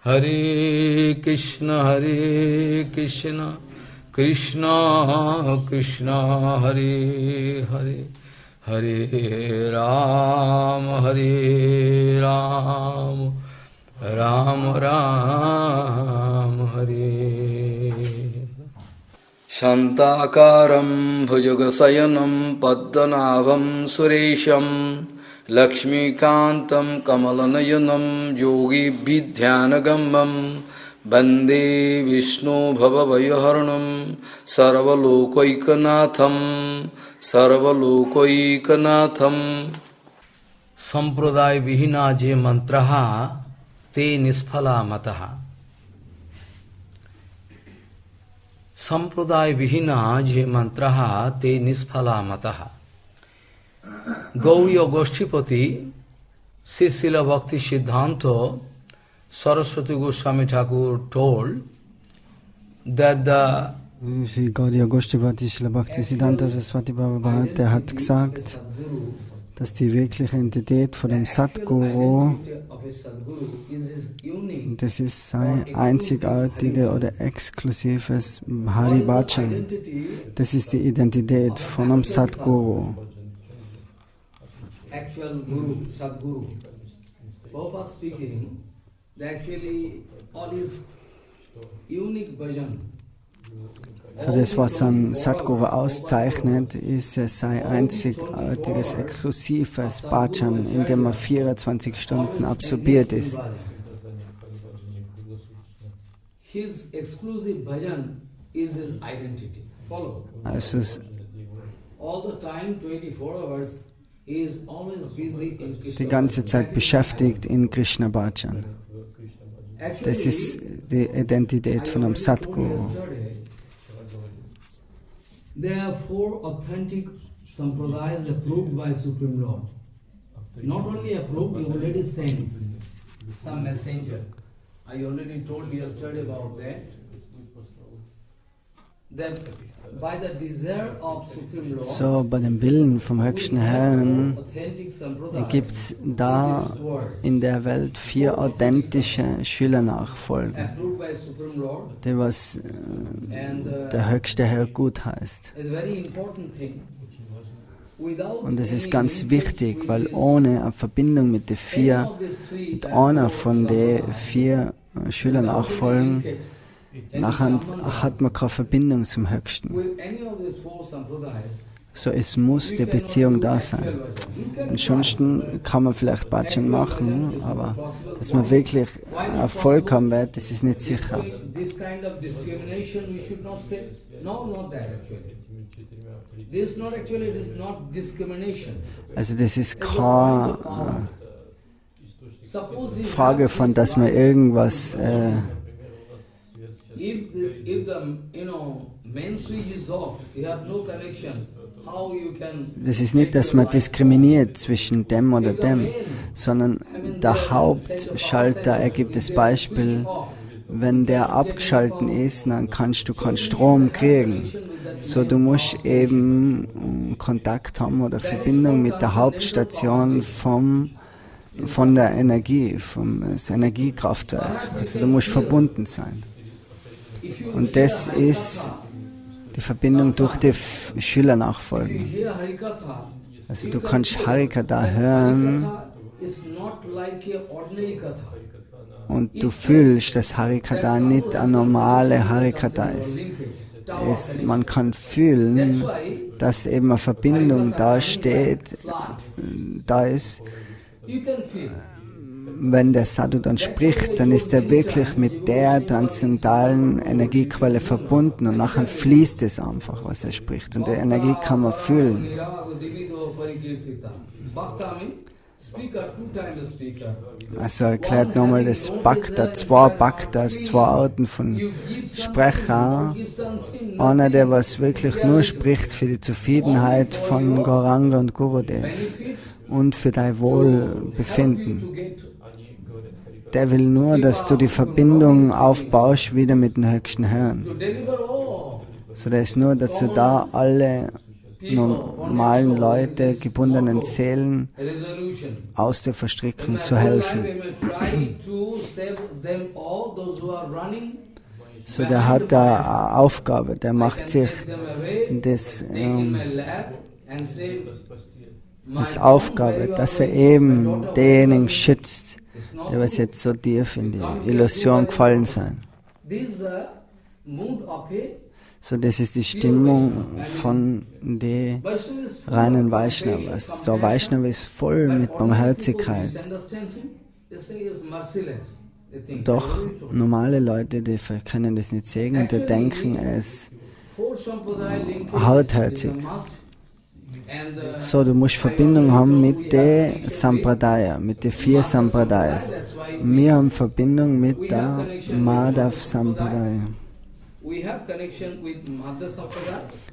Hare Krishna, Krishna Krishna, Hare Hare, Hare Ram, Ram Ram, Hare. Shantakaram bhujagashayanam paddanabham suresham Lakshmikantam kamalanayanam yogi vidhyanagamam Bande Vishnu bhavavayaharanam sarvalokaikanatham Sampradaya vihina je mantraha te nisphala mataha. Sampradaya vihina je mantraha te nisphala mataha. Gauriya Goshtipati, Srila Bhakti Siddhanta Saraswati Goswami Thakur told that the Gauriya Goshtipati, Srila Bhakti Siddhanta Saraswati Babaji, der hat gesagt, dass die wirkliche Identität von dem Sadguru, das ist sein einzigartiges oder exklusives Haribhajan. Das ist die Identität von einem Sadguru. Actual Guru, Sadguru. Prabhupada speaking, actually all his unique bhajan. So das, was ein Sadguru auszeichnet, ist sein einzigartiges, exklusives Bhajan, in dem er 24 Stunden absorbiert ist. His exclusive bhajan is his identity. Follow. Also all the time, 24 hours, he is always busy in Krishna. Die ganze Zeit beschäftigt in Krishna Bhajan. Das ist die Identität von einem Sadguru. There are 4 authentic sampradayas approved by Supreme Lord. Not only approved, he already sent some messenger. I already told yesterday about that. That by the desire of Supreme Lord, so, bei dem Willen vom höchsten Herrn gibt es da in der Welt 4 authentische Schülernachfolgen, die was der höchste Herr gut heißt. Und es ist ganz wichtig, weil ohne eine Verbindung mit einer von den 4 Schülernachfolgen, nachher hat man keine Verbindung zum Höchsten. So, es muss die Beziehung da sein. Ansonsten kann man vielleicht Bhajan machen, aber dass man wirklich Erfolg haben wird, das ist nicht sicher. Also das ist keine Frage von, dass man irgendwas das ist nicht, dass man diskriminiert zwischen dem oder dem, sondern der Hauptschalter ergibt das Beispiel, wenn der abgeschalten ist, dann kannst du keinen Strom kriegen. So, du musst eben Kontakt haben oder Verbindung mit der Hauptstation von der Energie, vom Energiekraftwerk. Also du musst verbunden sein. Und das ist die Verbindung durch die Schülernachfolgen. Also du kannst Harikatha hören und du fühlst, dass Harikatha nicht eine normale Harikatha ist. Man kann fühlen, dass eben eine Verbindung da ist. Wenn der Sadhu dann spricht, dann ist er wirklich mit der transzendentalen Energiequelle verbunden und nachher fließt es einfach, was er spricht. Und die Energie kann man fühlen. Also erklärt nochmal das Bhakta, 2 Bhaktas, 2 Arten von Sprecher. Einer, der was wirklich nur spricht für die Zufriedenheit von Gauranga und Gurudev und für dein Wohlbefinden. Der will nur, dass du die Verbindung aufbaust wieder mit dem höchsten Herrn. So, der ist nur dazu da, alle normalen Leute, gebundenen Seelen aus der Verstrickung zu helfen. So, der hat da eine Aufgabe, der macht sich das Aufgabe, dass er eben denjenigen schützt, die was jetzt so tief in die Illusion gefallen sind. So, das ist die Stimmung von den reinen Vaishnavas. So, Vaishnava ist voll mit Barmherzigkeit. Doch normale Leute, die können das nicht sehen und die denken, er ist hartherzig. So, du musst Verbindung haben mit der Sampradaya, mit den 4 Sampradayas. Wir haben Verbindung mit der Madhav Sampradaya.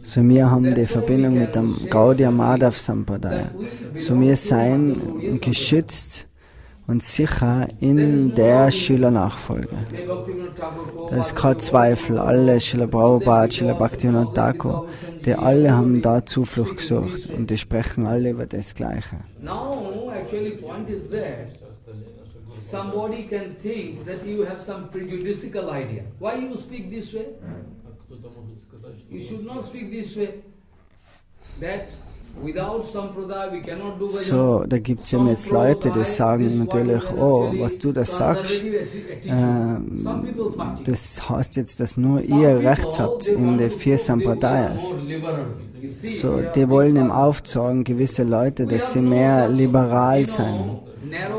So, wir haben die Verbindung mit dem Gaudiya Madhav Sampradaya. So, wir sind geschützt und sicher in der Schülernachfolge. Da ist kein Zweifel. Alle, Srila Prabhupada, Srila Bhaktivinoda Thakur, die alle haben da Zuflucht gesucht und die sprechen alle über das Gleiche. Somebody can think that you have some prejudicial idea. Why you speak this way? You should not speak this way. That without Sampradaya we cannot do bhajan. So, da gibt es ja jetzt Leute, die sagen natürlich, oh, was du da sagst, das heißt jetzt, dass nur ihr Recht habt in den 4 Sampradayas. So, die wollen ihm aufzeigen, gewisse Leute, dass sie mehr liberal sind.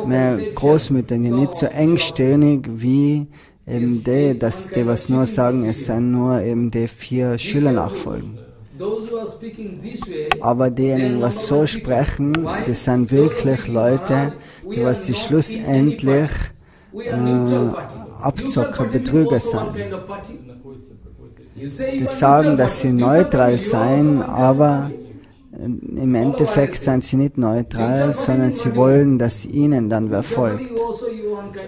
Mehr großmütig, nicht so engstirnig wie eben die, dass die was nur sagen, es sind nur eben die 4 Schülernachfolgen. Aber diejenigen, was so sprechen, das sind wirklich Leute, die was die schlussendlich Abzocker, Betrüger sind. Die sagen, dass sie neutral seien, aber im Endeffekt sind sie nicht neutral, sondern sie wollen, dass ihnen dann wer folgt.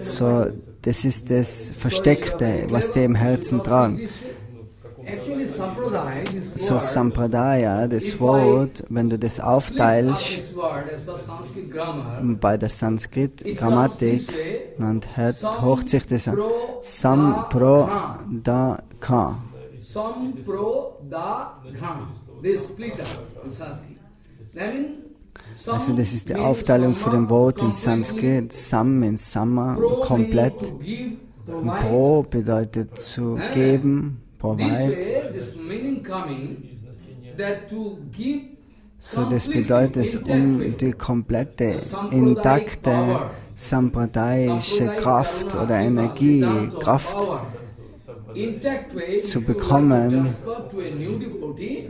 So, das ist das Versteckte, was die im Herzen tragen. So, Sampradaya, das Wort, wenn du das aufteilst, bei der Sanskrit-Grammatik, dann hocht sich das an. Samprodaka. Also das ist die Aufteilung von dem Wort in Sanskrit. Sam in Sama, komplett. Und Pro bedeutet zu geben, provide. So, das bedeutet, um die komplette, intakte sampradayische Kraft oder Energie, Kraft zu bekommen,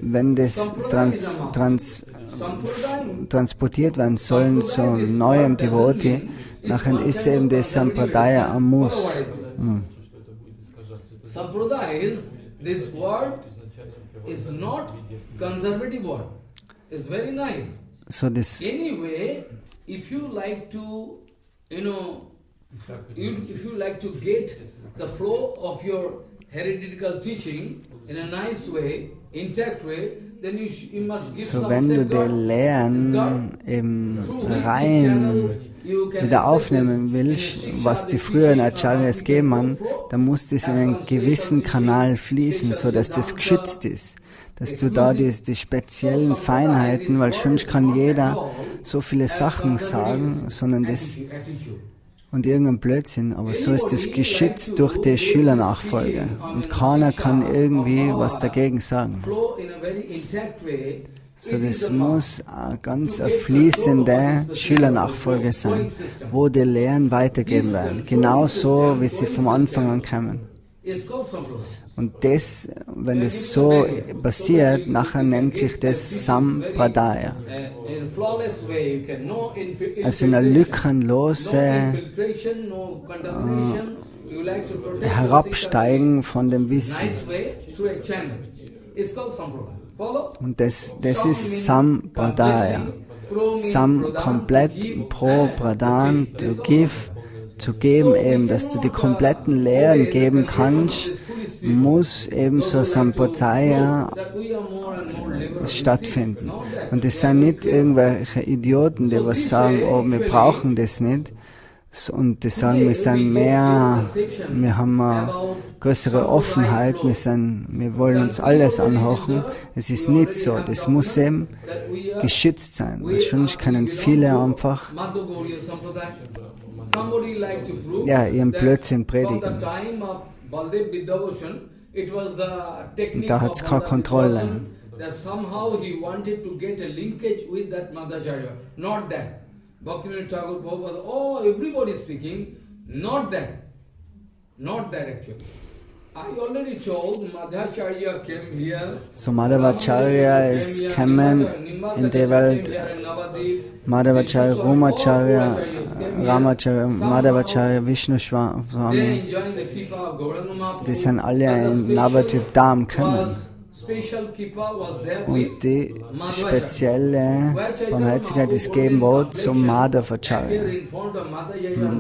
wenn das transportiert werden soll zu neuem Devotee, nachher ist eben das Sampradaya am Muss. Sampradaya this word is not conservative word. It's very nice. So this anyway, if you like to, if you like to get the flow of your heretical teaching in a nice way, intact way, then you must give so some wenn du die Lehren im rein wieder aufnehmen willst, was die früheren Acharyas gegeben haben, dann muss das in einen gewissen Kanal fließen, sodass das geschützt ist. Dass du da die speziellen Feinheiten, weil sonst kann jeder so viele Sachen sagen, sondern das und irgendein Blödsinn, aber so ist es geschützt durch die Schülernachfolge und keiner kann irgendwie was dagegen sagen. So, das muss eine ganz fließende Schülernachfolge sein, wo die Lehren weitergeben werden, genauso wie sie vom Anfang an kommen. Und das, wenn das so passiert, nachher nennt sich das Sampradaya. Also in einer lückenlose Herabsteigen von dem Wissen. Und das ist Sampradaya. Sam komplett, pro Pradhan, to give, zu geben eben, dass du die kompletten Lehren geben kannst, muss eben so Sampradaya stattfinden. Und es sind nicht irgendwelche Idioten, die was sagen, oh, wir brauchen das nicht. Und die sagen, wir sind mehr, wir haben eine größere Offenheit, wir wollen uns alles anhören. Es ist nicht so, das muss eben geschützt sein. Weil sonst können viele einfach ihren Blödsinn predigen. Und da hat es keine Kontrolle. Bhaktivinoda Thakur Prabhupada, oh, everybody speaking, not that actually. I already told Madhacharya came here. So Madhavacharya ist gekommen in die Welt. Madhavacharya, Ramacharya, Madhavacharya, Vishnu Swami. Die sind alle in Navadvip Dham gekommen. Und die spezielle Barmherzigkeit ist gegeben worden zum Madhavacharya.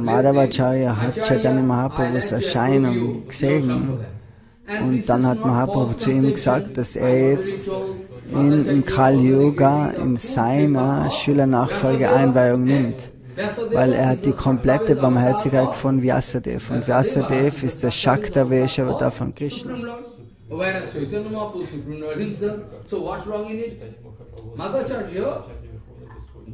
Madhavacharya hat Chaitanya Mahaprabhus Erscheinung gesehen. Und dann hat Mahaprabhu zu ihm gesagt, dass er jetzt im Kali Yuga in seiner Schülernachfolge Einweihung nimmt. Weil er hat die komplette Barmherzigkeit von Vyasadeva. Und Vyasadeva ist der Shakta-Veshavata von Krishna. Whereas Chaitanya Mahaprabhu Supreme Lord himself, so what's wrong in it? Madhacharya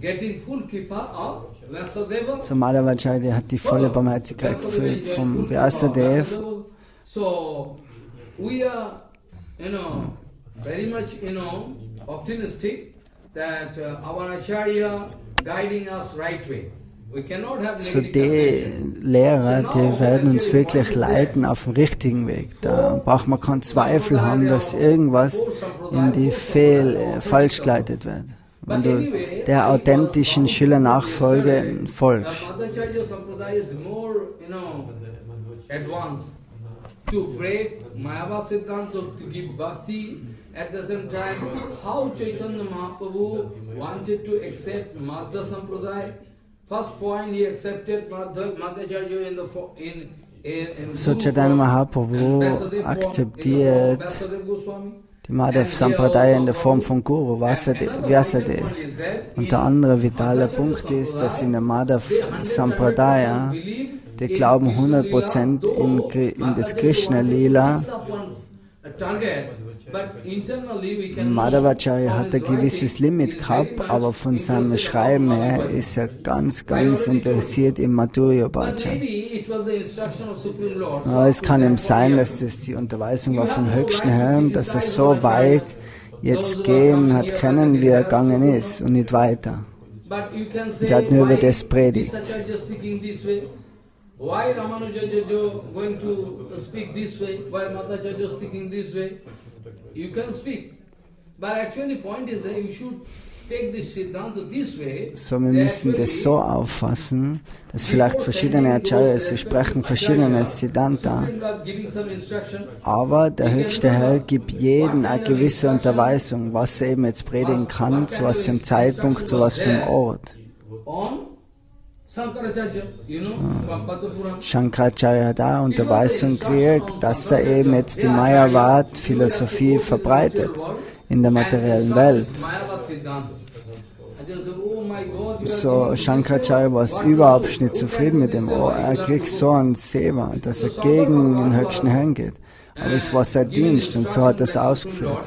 getting full kippa of Vyasadeva. So Madhavacharya hat die volle Barmherzigkeit vom Vyasadeva. So we are, very much, optimistic that our Acharya guiding us right way. So die Lehrer, die werden uns wirklich leiten auf dem richtigen Weg. Da braucht man keinen Zweifel haben, dass irgendwas in die falsch geleitet wird, wenn du der authentischen Schülernachfolge folgst. At the same time, how Chaitanya Mahaprabhu wanted to accept Madhya Sampradaya. First point, he accepted Madhacharya in So Chaitanya Mahaprabhu akzeptiert die Madhya Sampradaya in der Form von Guru, Vyasadeva. Und der andere vitale Punkt ist, dass in der Madhya Sampradaya die glauben 100% in das Krishna-Lila. Madhavacharya hat ein gewisses Limit gehabt, aber von seinem Schreiben her ist er ganz, ganz interessiert im Madhurya Bhajan. Aber es kann ihm sein, dass das die Unterweisung war vom höchsten Herrn, dass er so weit jetzt gehen hat können, wie er gegangen ist und nicht weiter. Er hat nur über das predigt. Why Ramanuja Acharya going to speak this way? Why Madhacharya speaking this way? You can speak. But actually the point is that you should take this Siddhanta this way. So, wir müssen das so auffassen, dass vielleicht verschiedene Acharyas, sie sprechen verschiedene Siddhanta, aber der höchste Herr gibt jedem eine gewisse Unterweisung, was er eben jetzt predigen kann, zu was für einem Zeitpunkt, zu was für einem Ort. Shankaracharya hat auch Unterweisung gekriegt, dass er eben jetzt die Mayavad-Philosophie verbreitet in der materiellen Welt. So, Shankaracharya war überhaupt nicht zufrieden mit dem. Oh, er kriegt so einen Seva, dass er gegen den höchsten Herrn geht. Aber es war sein Dienst und so hat er es ausgeführt.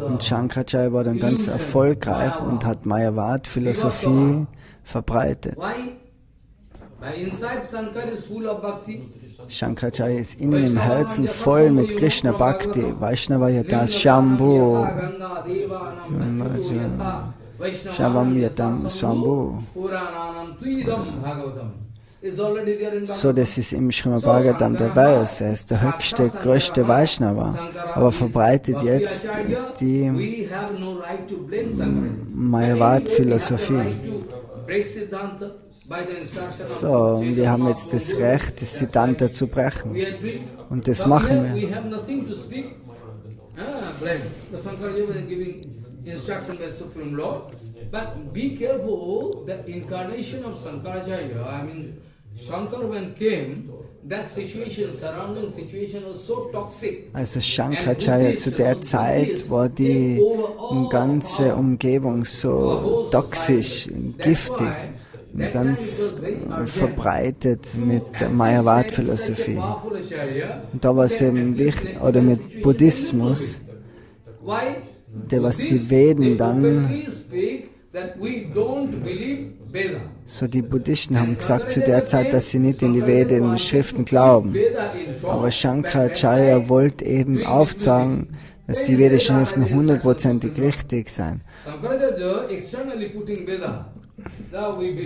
Und Shankaracharya war dann ganz erfolgreich und hat Mayavad-Philosophie verbreitet. Shankaracharya ist innen im Herzen voll mit Krishna Bhakti. Vaishnava Yatas Shambhu. Shavam Yatam Swambhu. So, das ist im Srimad Bhagavatam der Vers. Er ist der höchste, größte Vaishnava, aber verbreitet jetzt die Mayavad-Philosophie. So, wir haben jetzt das Recht, das Siddhanta zu brechen. Und das machen wir. But be careful, the incarnation of Shankaracharya, Shankar when came, Also Shankaracharya, zu der Zeit war die ganze Umgebung so toxisch, giftig, ganz verbreitet mit der Mayavad-Philosophie. Und da war es eben wichtig, oder mit Buddhismus, der was die Veden dann, so die Buddhisten haben gesagt zu der Zeit, dass sie nicht in die Veden-Schriften glauben. Aber Shankaracharya wollte eben aufzeigen, dass die vedischen Schriften 100%ig richtig seien.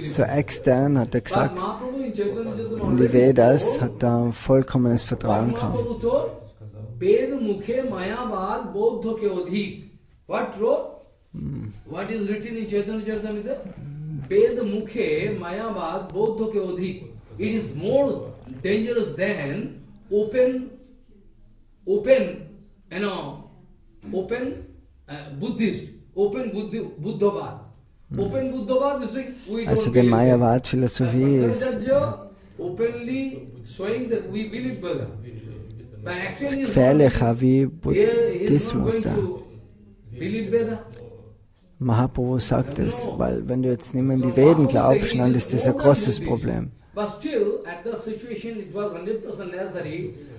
So extern hat er gesagt, in die Vedas hat er vollkommenes Vertrauen gehabt. What is written in Chaitanya Charitamrita? Ved mukhe mayavad bodho ke odhik. It is more dangerous than open Buddhist, open Buddhavad. Open Buddhavad is like we don't Also die Mayavad-Philosophie ist openly showing that we believe Buddha. gefährlicher wie Buddhismus da. Believe Buddha. Mahaprabhu sagt es, weil wenn du jetzt nicht mehr in die Veden glaubst, dann ist das ein großes Problem.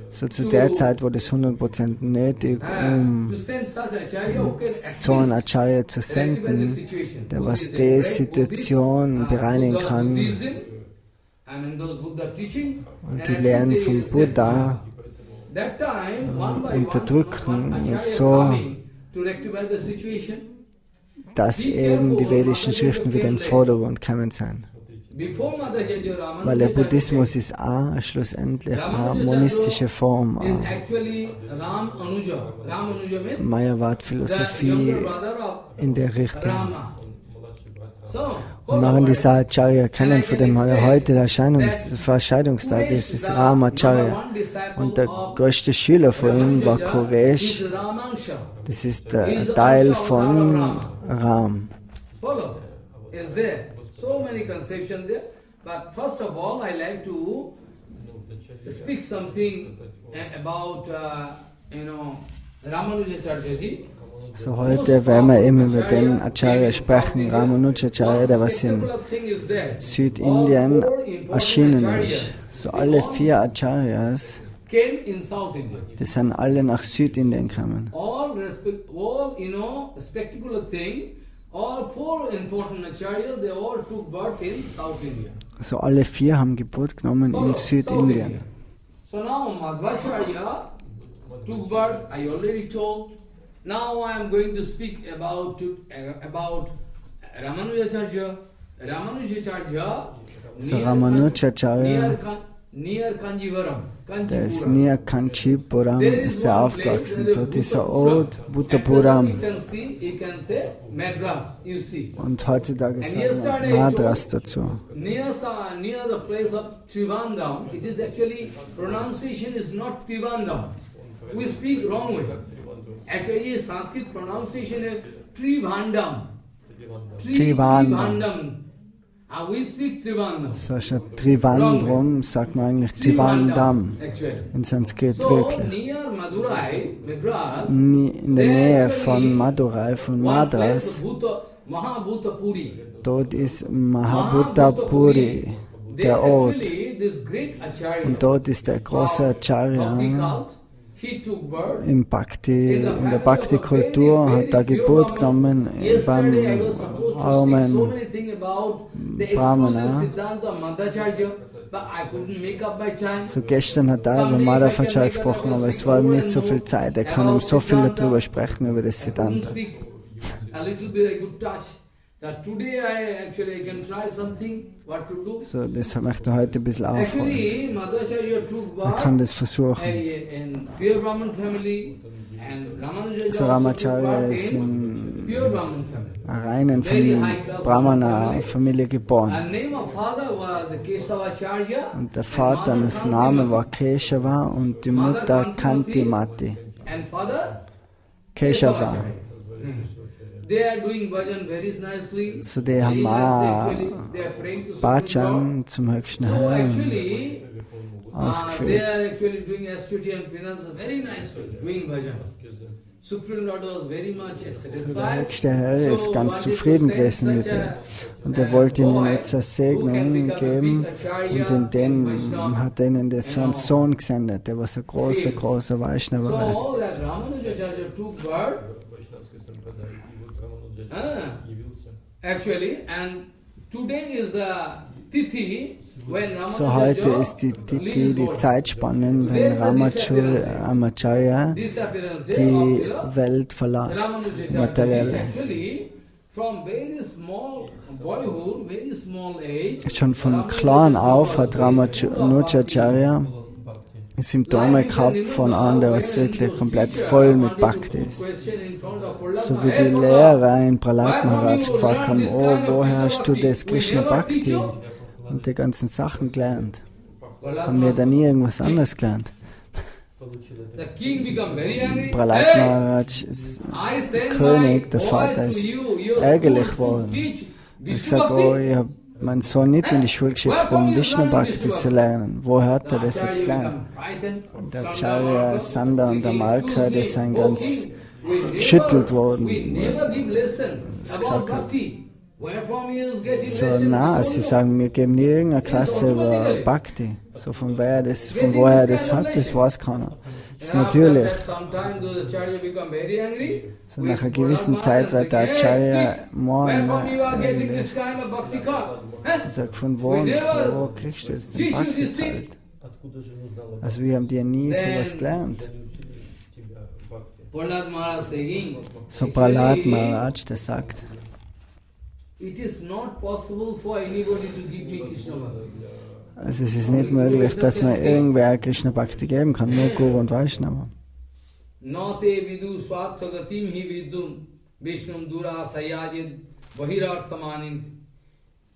So zu der Zeit war das 100% nötig, so einen Acharya zu senden, der was die Situation bereinigen kann und die Lehren vom Buddha unterdrücken, so dass eben die vedischen Schriften wieder in den Vordergrund kommen sind. Weil der Buddhismus ist auch schlussendlich eine monistische Form, Mayavad-Philosophie in der Richtung. Und nachher dieser Acharya kennen, von dem heute der Verscheidungstag ist, ist Ramacharya. Und der größte Schüler von ihm war Koresh. Das ist der Teil von Ram. So many conceptions there, but first of all, I like to speak something about, Ramanuja Acharya. So heute werden wir eben über den Acharya sprechen, Ramanuja Acharya, der was in Südindien erschienen ist. So alle 4 Acharyas, die sind alle nach Südindien gekommen. All 4 important acharyas, they all took birth in South India. So alle 4 haben Geburt genommen in Südindien. So now Madhvacharya took birth, I already told. Now I am going to speak about Ramanuja Acharya. Ramanuja Acharya, so Ramanuja Acharya, near Kanjivaram. Der ist näher Kanchipuram, ist er aufgewachsen. Dort ist er Ode Buddhapuram. Und heutzutage sagen wir Madras dazu. Near the place of Trivandam, it is actually, pronunciation is not Trivandam. We speak wrong way. Actually, Sanskrit pronunciation is Trivandam. Trivandam. We speak Trivandam. So statt Trivandrum sagt man eigentlich Trivandam in Sanskrit wirklich. In der Nähe von Madurai, von Madras, dort ist Mahabhutapuri, der Ort. Und dort ist der große Acharya in der Bhakti-Kultur, hat er Geburt genommen beim armen Brahmana. So gestern hat er über Madhvacharya gesprochen, aber es war ihm nicht so viel Zeit. Er kann ihm so viel darüber sprechen, über das Siddhanta. So, das möchte ich heute ein bisschen aufholen. Man kann das versuchen. So, Ramacharya ist in einer reinen Brahmana-Familie geboren. Und der Vater, das Name war Keshava und die Mutter Kantimati. Keshava. So, die haben auch Bhajan zum höchsten Herrn. ausgeführt. They are actually doing SBde and penance very nice doing bhajan. Supreme Lord was very much Der satisfied. höchste Herr ist ganz zufrieden gewesen mit ihm. Und er wollte ihnen jetzt eine Segnung geben. Und in dem hat er ihnen so einen Sohn gesendet, der was ein großer Vaishnava war. So that Ramanuja Acharya took birth. Actually, and today is the Tithi when So Ramanuja heute ist die Zeitspanne, wenn Ramanuja Acharya die Welt verlässt, materielle. Schon von klein auf hat Ramanuja Acharya Symptome gehabt von einem, der was wirklich komplett voll mit Bhakti ist. So wie die Lehrer in Prahlad Maharaj gefragt haben, oh, woher hast du das Krishna Bhakti und die ganzen Sachen gelernt? Haben wir da nie irgendwas anderes gelernt? Prahlad Maharaj ist König, der Vater ist ärgerlich geworden. Ich sage, oh, ich habe meinen Sohn nicht in die Schule geschickt, um Vishnu Bhakti zu lernen. Wo hat er das jetzt gelernt? Und der Acharya, Sanda und der Malka, die sind ganz geschüttelt worden, was gesagt hat. So, na, sie sagen, wir geben nie irgendeine Klasse über Bhakti. So, von woher er das hat, das weiß keiner. Das ist natürlich. So, nach einer gewissen Zeit wird der Acharya morgen sagt, von wo kriegst du jetzt den Bhakti halt? Also wir haben dir nie sowas gelernt. So Prahlad Maharaj, der sagt, also es ist nicht möglich, dass man irgendwer Krishna Bhakti geben kann, nur Guru und Vaishnava.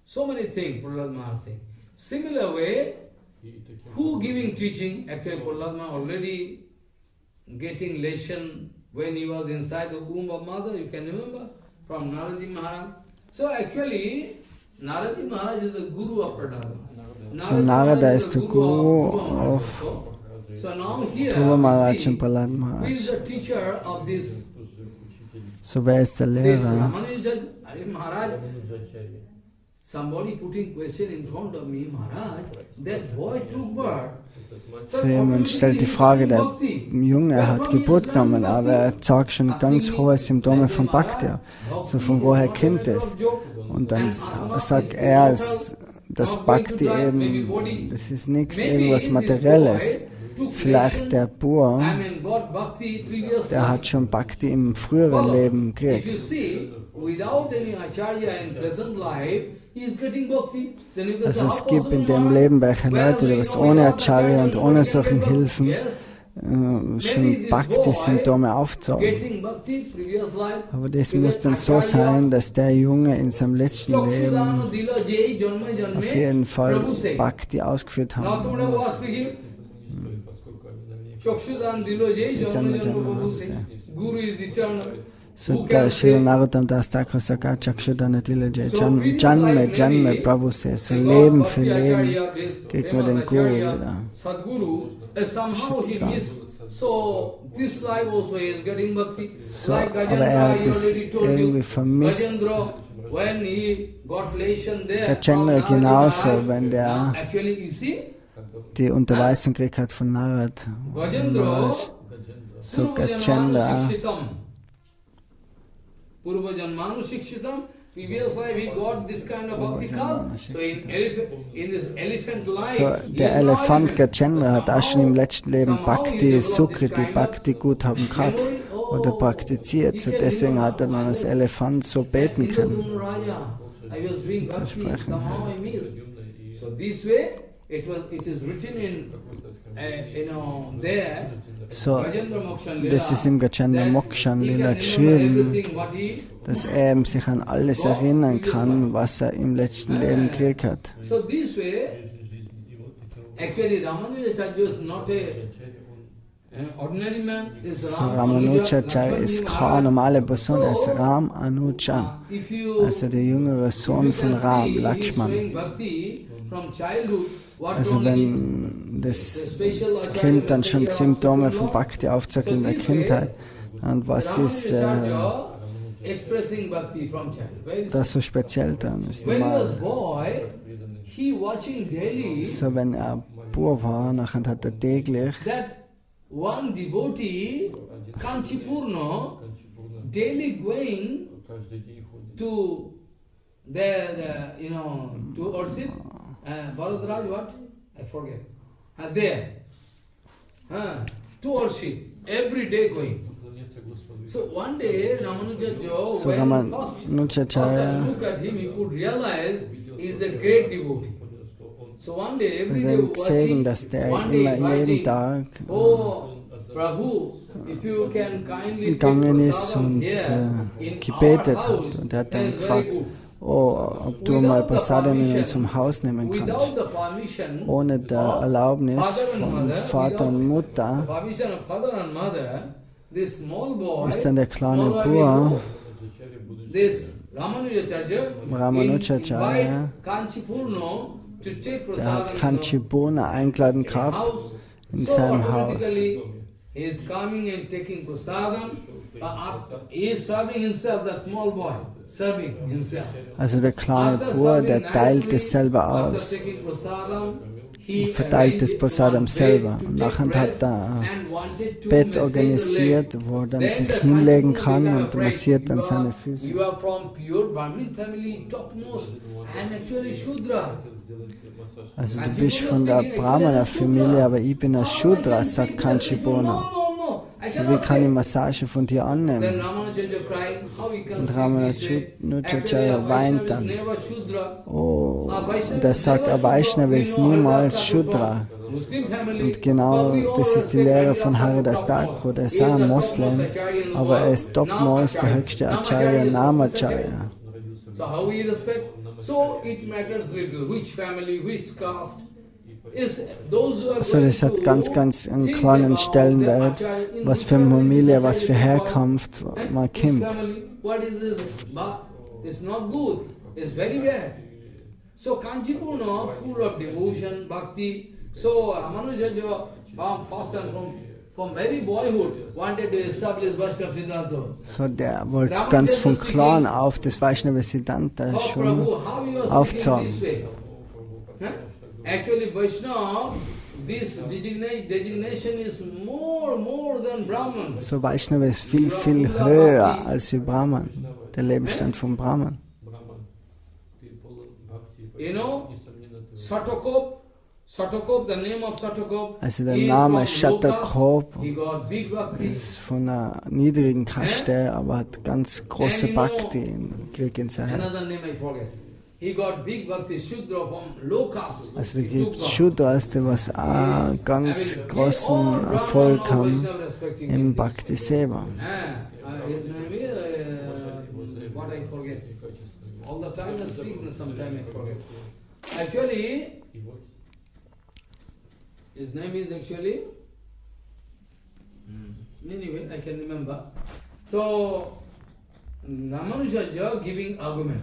So many things, Prahlad Maharaj saying. Similar way, who giving teaching, actually Prahlad Maharaj already getting lesson when he was inside the womb of mother, you can remember, from Naraji Maharaj. So actually, Naraji Maharaj is the guru of Prahlad. So Narada ist der Guru of Dhruva Maharaj und Prahlad Maharaj. So wer ist der Lehrer? So jemand stellt die Frage, der Junge hat Geburt genommen, aber er zeigt schon ganz hohe Symptome von Bhakti. So von woher kommt es? Und dann sagt er, dass Bhakti eben, das ist nichts, irgendwas Materielles. Vielleicht der Bur, der hat schon Bhakti im früheren Leben gekriegt. Also es gibt in dem Leben welche Leute, die was ohne Acharya und ohne solchen Hilfen schon Bhakti-Symptome aufzeigen. Aber das muss dann so sein, dass der Junge in seinem letzten Leben auf jeden Fall Bhakti ausgeführt haben muss. So der Srila Narottam Das Thakur sagt, Chakshudana Dilaje, Janme Prabhu se, so Leben für Leben kriegt man den Guru wieder. So, aber er hat das irgendwie vermisst. Gajendra genauso, wenn der die Unterweisung gekriegt hat von Narad. So Gajendra. So, der Elefant Gajendra hat auch schon im letzten Leben Bhakti, Sukriti, Bhakti Guthaben gehabt oder praktiziert. So, deswegen hat er dann als Elefant so beten können. Zu sprechen. So, das ist im Gajendra Mokshan Lila geschrieben, dass er sich an alles erinnern kann, was er im letzten Leben gekriegt hat. So Ramanuja Acharya ist keine normale Person, er ist Ramanuja, also der jüngere Sohn von Ram, Lakshman. Also wenn das Kind dann schon Symptome von Bhakti aufzeigt in der Kindheit, und was ist das so speziell dann? Ist normal. So wenn er Bur war, nachher hat er täglich one devotee, Kanchipurna, daily going to their, to worship, Bharadraj, what? I forget. There. To worship, every day going. So one day, Ramanuja Acharya, look at him, you could realize he is a great devotee. So one day, every day, gesehen, dass der immer jeden Tag gegangen ist und gebetet hat. Und er hat dann gefragt, ob du mal Prasadam in unserem Haus nehmen kannst. Ohne der Erlaubnis von Vater und Mutter ist dann der kleine Bur, Ramanuja Acharya, der hat Kanchipurna eingeladen gehabt in seinem Haus. Also der kleine Bur, der teilt es selber aus und verteilt das Prasadam selber. Und nachher hat er ein Bett organisiert, wo er dann sich hinlegen kann und massiert dann seine Füße. Also du bist von der Brahmana-Familie, aber ich bin ein Shudra, sagt Kanchipurna. So wie kann ich Massage von dir annehmen? Und Ramanuja Acharya weint dann. Oh, und er sagt, ein Vaishnava ist niemals Shudra. Und genau das ist die Lehre von Haridas Thakur. Er ist ein Moslem, aber er ist topmost der höchste Acharya, Namacharya. Also das hat ganz einen kleinen Stellenwert, was für Familie, was für Herkunft man kommt. So Kanchipurna, full of devotion, bhakti. So Ramanuja first and from very boyhood wanted to establish Vaishnava Siddhanta. So der wollte ganz von klein auf das Vaishnava Siddhanta schon aufzeigen. Actually, Vaishnava, this designation is more than Brahman. So Vaishnava ist viel höher als wie Brahman, der Lebensstand von Brahman. Satakop, the name of Satakop, also der Name Shatakop ist von einer niedrigen Kaste, aber hat ganz große Bhakti in sein Herz. Also da gibt es Shudras, die was auch ganz großen Erfolg haben im Bhakti Seva. His name is actually, anyway, I can remember. So, Ramanuja giving argument.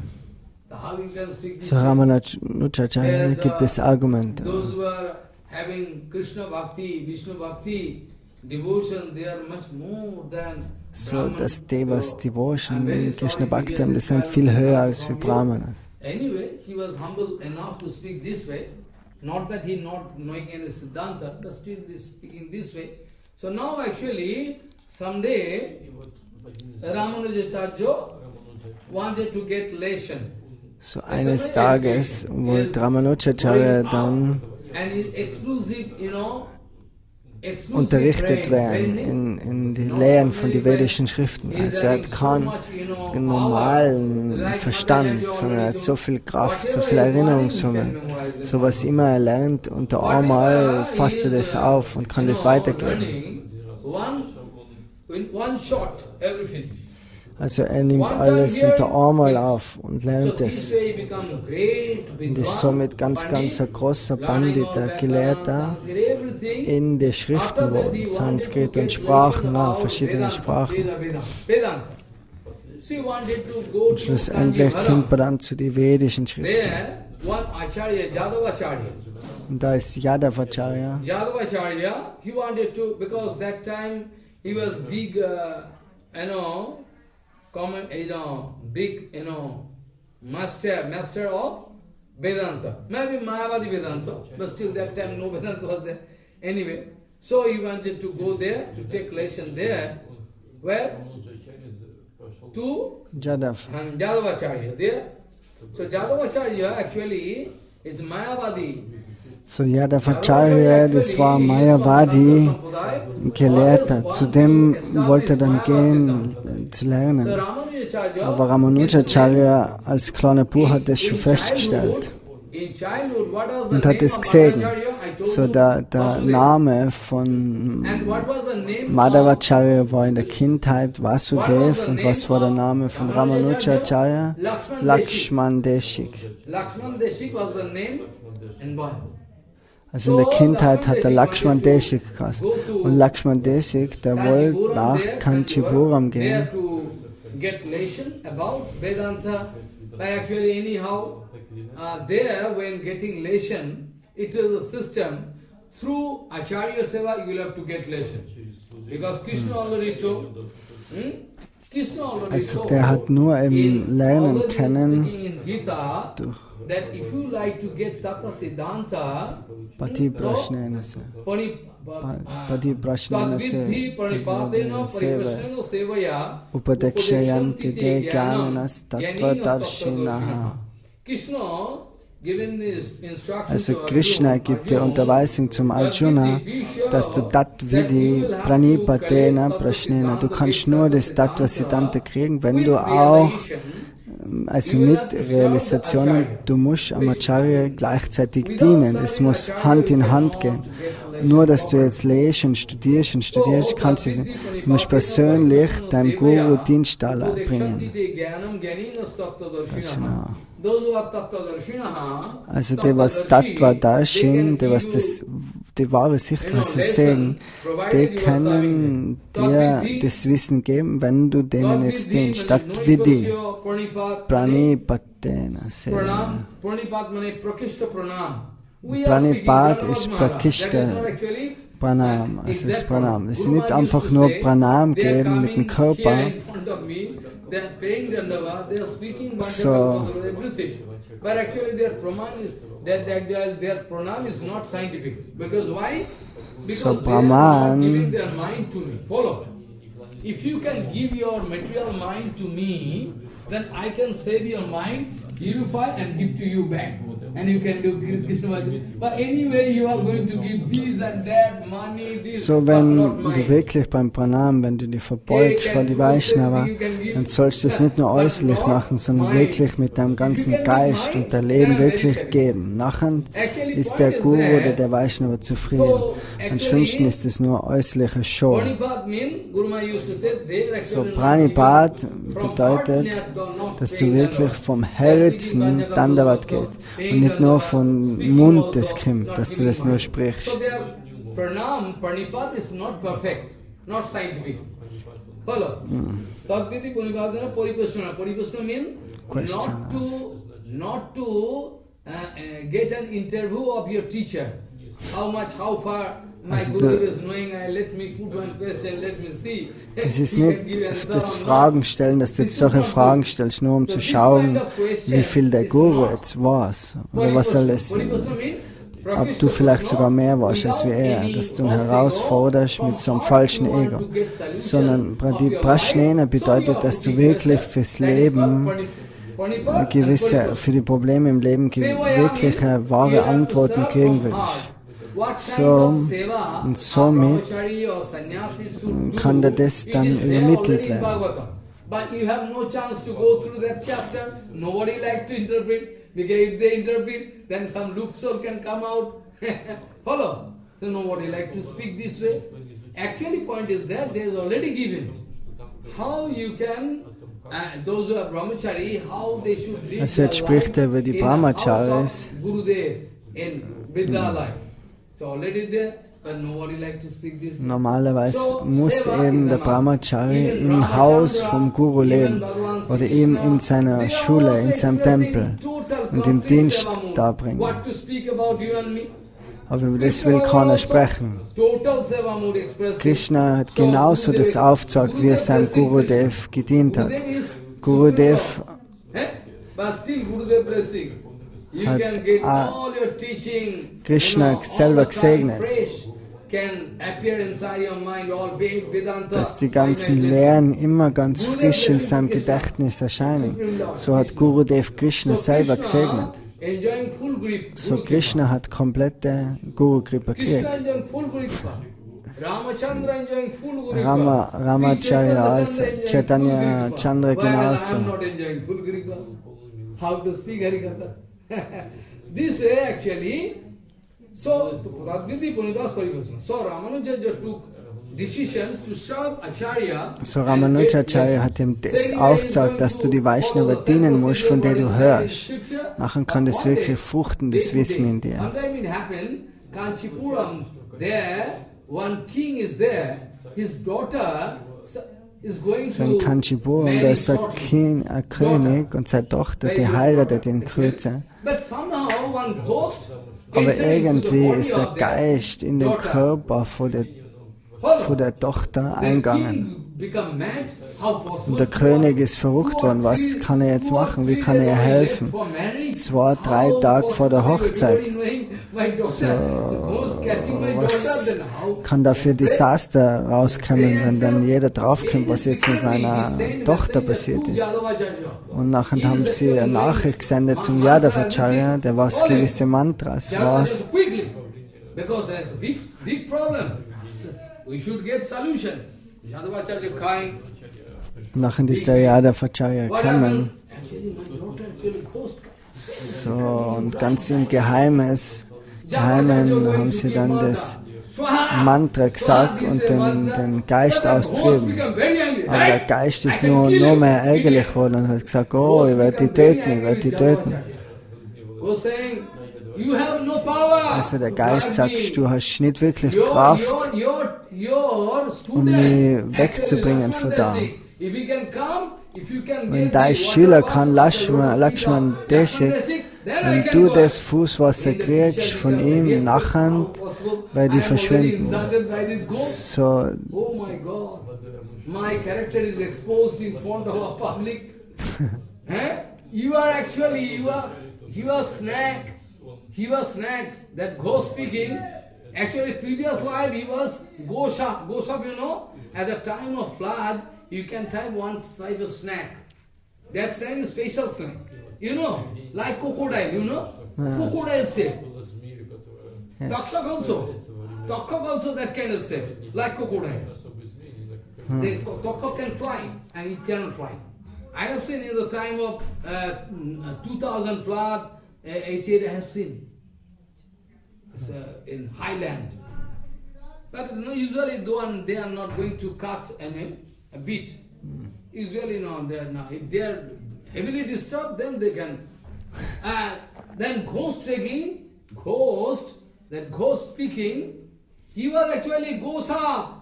So Ramanuja Acharya gibt es Argumente. Those who are having Krishna Bhakti, Vishnu Bhakti, devotion, they are much more than so dass die, was Devotion und Krishna Bhakti haben, das sind viel höher als für Brahmanas. Anyway, he was humble enough to speak this way. Not that he not knowing any Siddhanta, but still speaking this way. So now actually, someday, Ramanuja Acharya wanted to get lesson. So eines Tages wollte Ramanuja Acharya dann unterrichtet werden in die Lehren von den vedischen Schriften. Also er hat keinen normalen Verstand, sondern er hat so viel Kraft, so viel Erinnerungsvermögen. So was immer er lernt, unter einmal fasst er das auf und kann das weitergeben. Also er nimmt alles unter einmal auf und lernt es. Und ist somit ganz ein großer Pandita, Gelehrter in die Schriften wohnt, Sanskrit und Sprachen, verschiedene Sprachen. Und schlussendlich kommt man dann zu den vedischen Schriften. Und da ist Yadav Acharya. Yadav Acharya, he wanted to, because that time he was big, big, master of Vedanta. Maybe Mayavadi Vedanta, but still that time no Vedanta was there. Anyway, so he wanted to go there, to take lesson there. Where? To Yadav. Yadav Acharya, there. So Yadav Acharya actually is Mayavadi. So Yadav Acharya, das war Mayavadi, Gelehrter. Zu dem wollte er dann gehen, zu lernen. Aber Ramanuja Acharya als kleiner Bub hat das schon festgestellt und hat es gesehen. So der Name von Madhava Acharya war in der Kindheit Vasudev, und was war der Name von Ramanuja Acharya? Lakshman Deshik. Also in der Kindheit hat er Lakshman Deshik geheißen. Und Lakshman Deshik, der wollte nach Kanchipuram gehen. Get lesson about Vedanta, but actually anyhow, there when getting lesson, it is a system, through Acharya Seva you will have to get lesson. Because Krishna already told, also der hat nur im Lernen können durch Pati Prashnenase. Pati Prashnenase Upadekshayanti de Gyananas Tattva Darshinaha. Also Krishna gibt die Unterweisung zum Arjuna, dass du Tatvidi Pranipatena Prashnena, du kannst nur das Tattva Siddhanta kriegen, wenn du auch, also mit Realisationen, du musst am Acharya gleichzeitig dienen, es muss Hand in Hand gehen. Nur, dass du jetzt lehrst und studierst, kannst du es nicht. Du musst persönlich deinem Guru Dienst bringen. Also die, was Tattva Darshin, die, was die wahre Sichtweise sehen, die können dir das Wissen geben, wenn du denen jetzt dienst. Tatvidi, Pranipatena, Pranipat ist Prakishta Pranam, es ist Pranam. Es ist nicht einfach nur Pranam geben mit dem Körper. So, but actually their pranam is not scientific. Because why? Because they are giving their mind to me. Follow. If you can give your material mind to me, then I can save your mind, purify and give to you back. And you can do Krishna Bhajan. But anyway, you are going to give this and that, money, this. So, wenn du wirklich beim Pranam, wenn du dich verbeugst vor die Vaishnava, dann sollst du es nicht nur äußerlich machen, sondern wirklich mit deinem ganzen Geist und dein Leben wirklich geben. Nachher ist der Guru oder der Vaishnava zufrieden. Ansonsten ist es nur äußerliche Show. So, Pranipat bedeutet, dass du wirklich vom Herzen Dandavat geht. Und nicht nur vom Mund des kommt, dass du das nur sprichst. So their Pranipat is not perfect, not scientific. Follow? Tadviti Panipadana Pariprasthana. Pariprasthana means not to get an interview of your teacher. How much, how far my Guru is knowing, let me put one question, let me see. Es ist nicht das Fragen stellen, dass du jetzt solche Fragen stellst, nur um zu schauen, wie viel der Guru jetzt weiß. Oder was alles, ob du vielleicht sogar mehr weißt als wie er, dass du ihn herausforderst mit so einem falschen Ego. Sondern Prashnena bedeutet, dass du wirklich fürs Leben gewisse, für die Probleme im Leben wirkliche, wahre Antworten kriegen willst. So, und somit kann dir das dann übermittelt werden. But you have no chance to go through that chapter. Nobody like to interpret, because if they interpret, then some loophole can come out. Follow? So nobody like to speak this way. Actually, point is that there is already given. How you can, those who are brahmachari, how they should live Also jetzt spricht er über die Brahmacharis. Gurudev in Vidyalaya. So already there, Normalerweise muss eben der Brahmachari im Haus vom Guru leben oder ihm in seiner Schule, in seinem Tempel und im Dienst darbringen. Aber über das will keiner sprechen. Krishna hat genauso das aufgezeigt, wie er seinem Gurudev gedient hat. Gurudev hat Krishna selber gesegnet, dass die ganzen Lehren immer ganz frisch in seinem Gedächtnis erscheinen. So hat Gurudev Krishna selber gesegnet. So Krishna hat komplette Guru-Kripa gekriegt. Ramacharya also, Chaitanya Chandra genauso. How to speak Harikatha. This way actually, so Ramanuja took decision to serve Acharya. So Ramanuja Acharya hat ihm das aufgezeigt, dass du die Vaishnava dienen musst, von der du hörst. Nachher kann das wirklich fruchten, das Wissen in dir. One time it happened, Kanchipuram, there, one king is there, his daughter so in Kanchipuram, da ist ein König und seine Tochter, die heiratet in Kürze. Aber irgendwie ist ein Geist in den Körper von der Tochter eingegangen. Und der König ist verrückt worden. Was kann er jetzt machen? Wie kann er ihr helfen? 2, 3 Tage vor der Hochzeit. So, was kann da für Desaster rauskommen, wenn dann jeder draufkommt, was jetzt mit meiner Tochter passiert ist? Und nachher haben sie eine Nachricht gesendet zum Acharya, der was gewisse Mantras was. Nachher ist der Acharya gekommen. So, und ganz im Geheimen haben sie dann das Mantra gesagt und den Geist austrieben. Aber der Geist ist nur mehr ärgerlich geworden und hat gesagt, oh, ich werde die töten. Also der Geist sagt, du hast nicht wirklich Kraft, um mich wegzubringen von da. Wenn dein Schüler kann Lakshman Deshik, wenn du das Fußwasser kriegst von ihm nachhand, weil die verschwinden. So, he was snack, that grosse speaking. Actually, previous life he was grosse, you know. At the time of flood, you can type one type of snack. That snack is special snack. You know, like crocodile, you know. Crocodile shape. Yes. Takshak also that kind of shape, like crocodile. The Takshak can fly, and it cannot fly. I have seen in the time of 2000 flood, 88 I have seen. In highland. But usually they are not going to cut a bit. Usually no, they are not. If they are heavily disturbed, then they can. Then ghost speaking, he was actually gosa.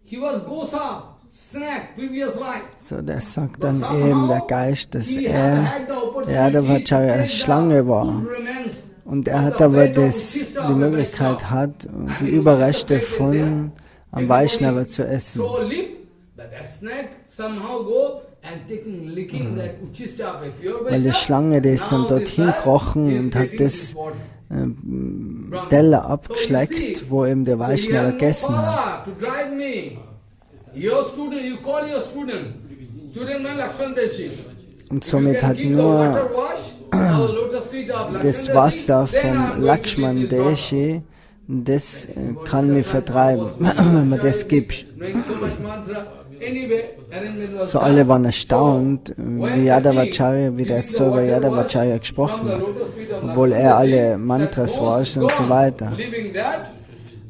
He was gosa, snack, previous life. So, der sagt dann eben der Geist, dass der Acharya Schlange war. Und er hat aber die Möglichkeit die Überreste von am Vaishnava zu essen. Weil die Schlange, die ist dann dorthin gekrochen und hat das Teller abgeschleckt, wo eben der Vaishnava gegessen hat. Und somit hat nur das Wasser vom Lakshman Deshi, das kann mich vertreiben, wenn man das gibt. So alle waren erstaunt, wie Acharya, wie der selber Acharya gesprochen hat, obwohl er alle Mantras weiß und so weiter.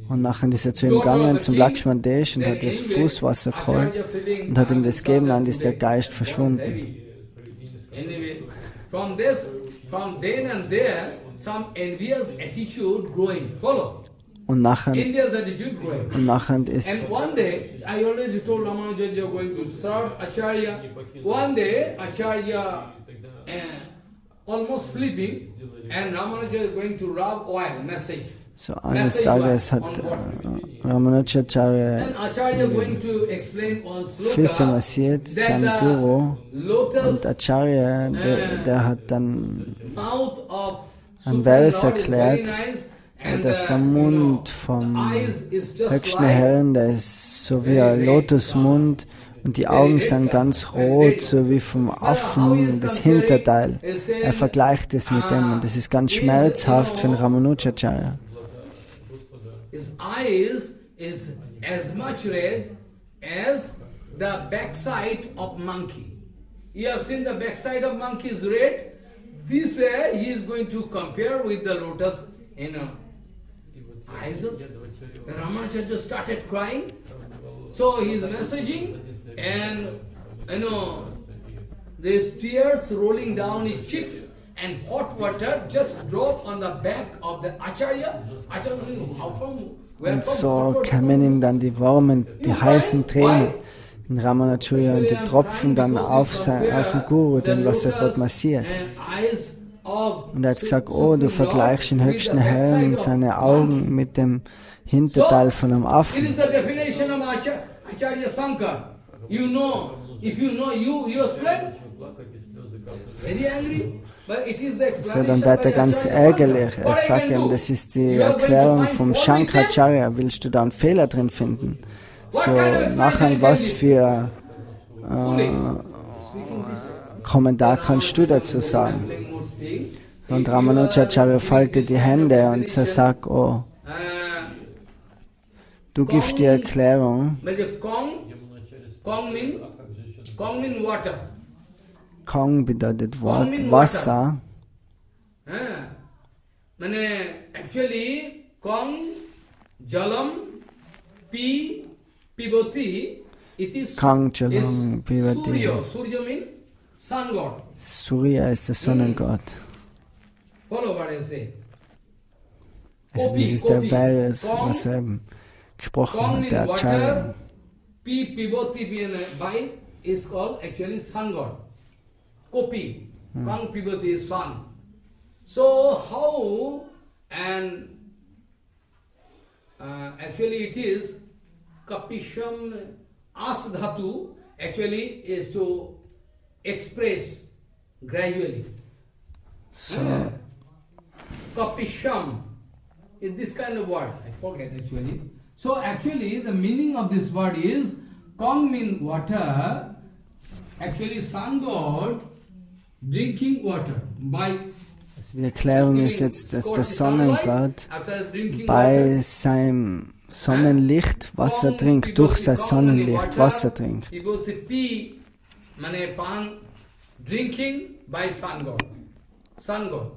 Und nachher ist er zu ihm gegangen, zum Lakshman Desh, und hat das Fußwasser geholt und hat ihm das gegeben, dann ist der Geist verschwunden. From then and there, some envious attitude growing. Follow. Und nachher India's attitude great. ist And one day, I already told Ramanuja you're going to serve Acharya. One day, Acharya almost sleeping, and Ramanuja is going to rub oil, message. so eines Tages hat Ramanuja Acharya And Acharya going to explain on Füße sloka massiert, sein that Guru. the lotus Und Acharya, der hat dann mouth of ein Supreme Vers Lord is very erklärt, nice, and dass der Mund vom eyes is just höchsten like Herrn, der ist so wie ein Lotusmund und die Augen sind ganz rot, so wie vom Affen, das Hinterteil. Er vergleicht es mit dem und das ist ganz schmerzhaft für den Ramanuja Acharya. his eyes is as much red as the backside of monkey. You have seen the backside of monkey is red. This way he is going to compare with the lotus, eyes. The Ramanuja just started crying. So he is messaging, and these tears rolling down his cheeks, and hot water just dropped on the back of the Acharya. Acharya saying, how from? Where Und from? so kamen dann die warmen, die heißen Tränen in Ramanuja und die tropfen dann auf den Guru, den was er gerade massiert. Und er hat gesagt, oh, du vergleichst den höchsten Herrn, seine Augen mit dem Hinterteil von einem It Affen. is the definition of Acharya Sankar. You know, if you know, you explain. Very angry, but it is the So, explanation dann wird er by ganz Acharya Sankar. ärgerlich. Er What I sagt can ihm, do? das ist die You are going to Erklärung find vom fault with Shankaracharya. Willst du da einen Fehler drin finden? So, nachher, was für Kommentar kannst du dazu sagen? So, und Ramanuja Acharya faltet die Hände und er sagt, oh, du gibst die Erklärung. Kong mean water. Kong bedeutet Wort, Wasser. Actually, Kong, Jalam, Piboti, it is Kong, Jalam, Piboti. Surya. Surya means sun god. Surya ist der Sonnengott. Follow what I say. Also das ist der Vers, was er eben gesprochen Kong hat, means der Acharya. water, Piboti by is called actually sun god. Kopi, Kong Piboti is sun. So how and actually it is Kapisham Asdhatu actually is to express gradually. So, Kapisham is this kind of word. I forget actually. So actually the meaning of this word is Kong means water. Actually sun god drinking water by also die Erklärung ist jetzt, dass der Sonnengott bei seinem Sonnenlicht Wasser trinkt, durch sein Sonnenlicht Wasser trinkt. Drinking by sun god. Sun god.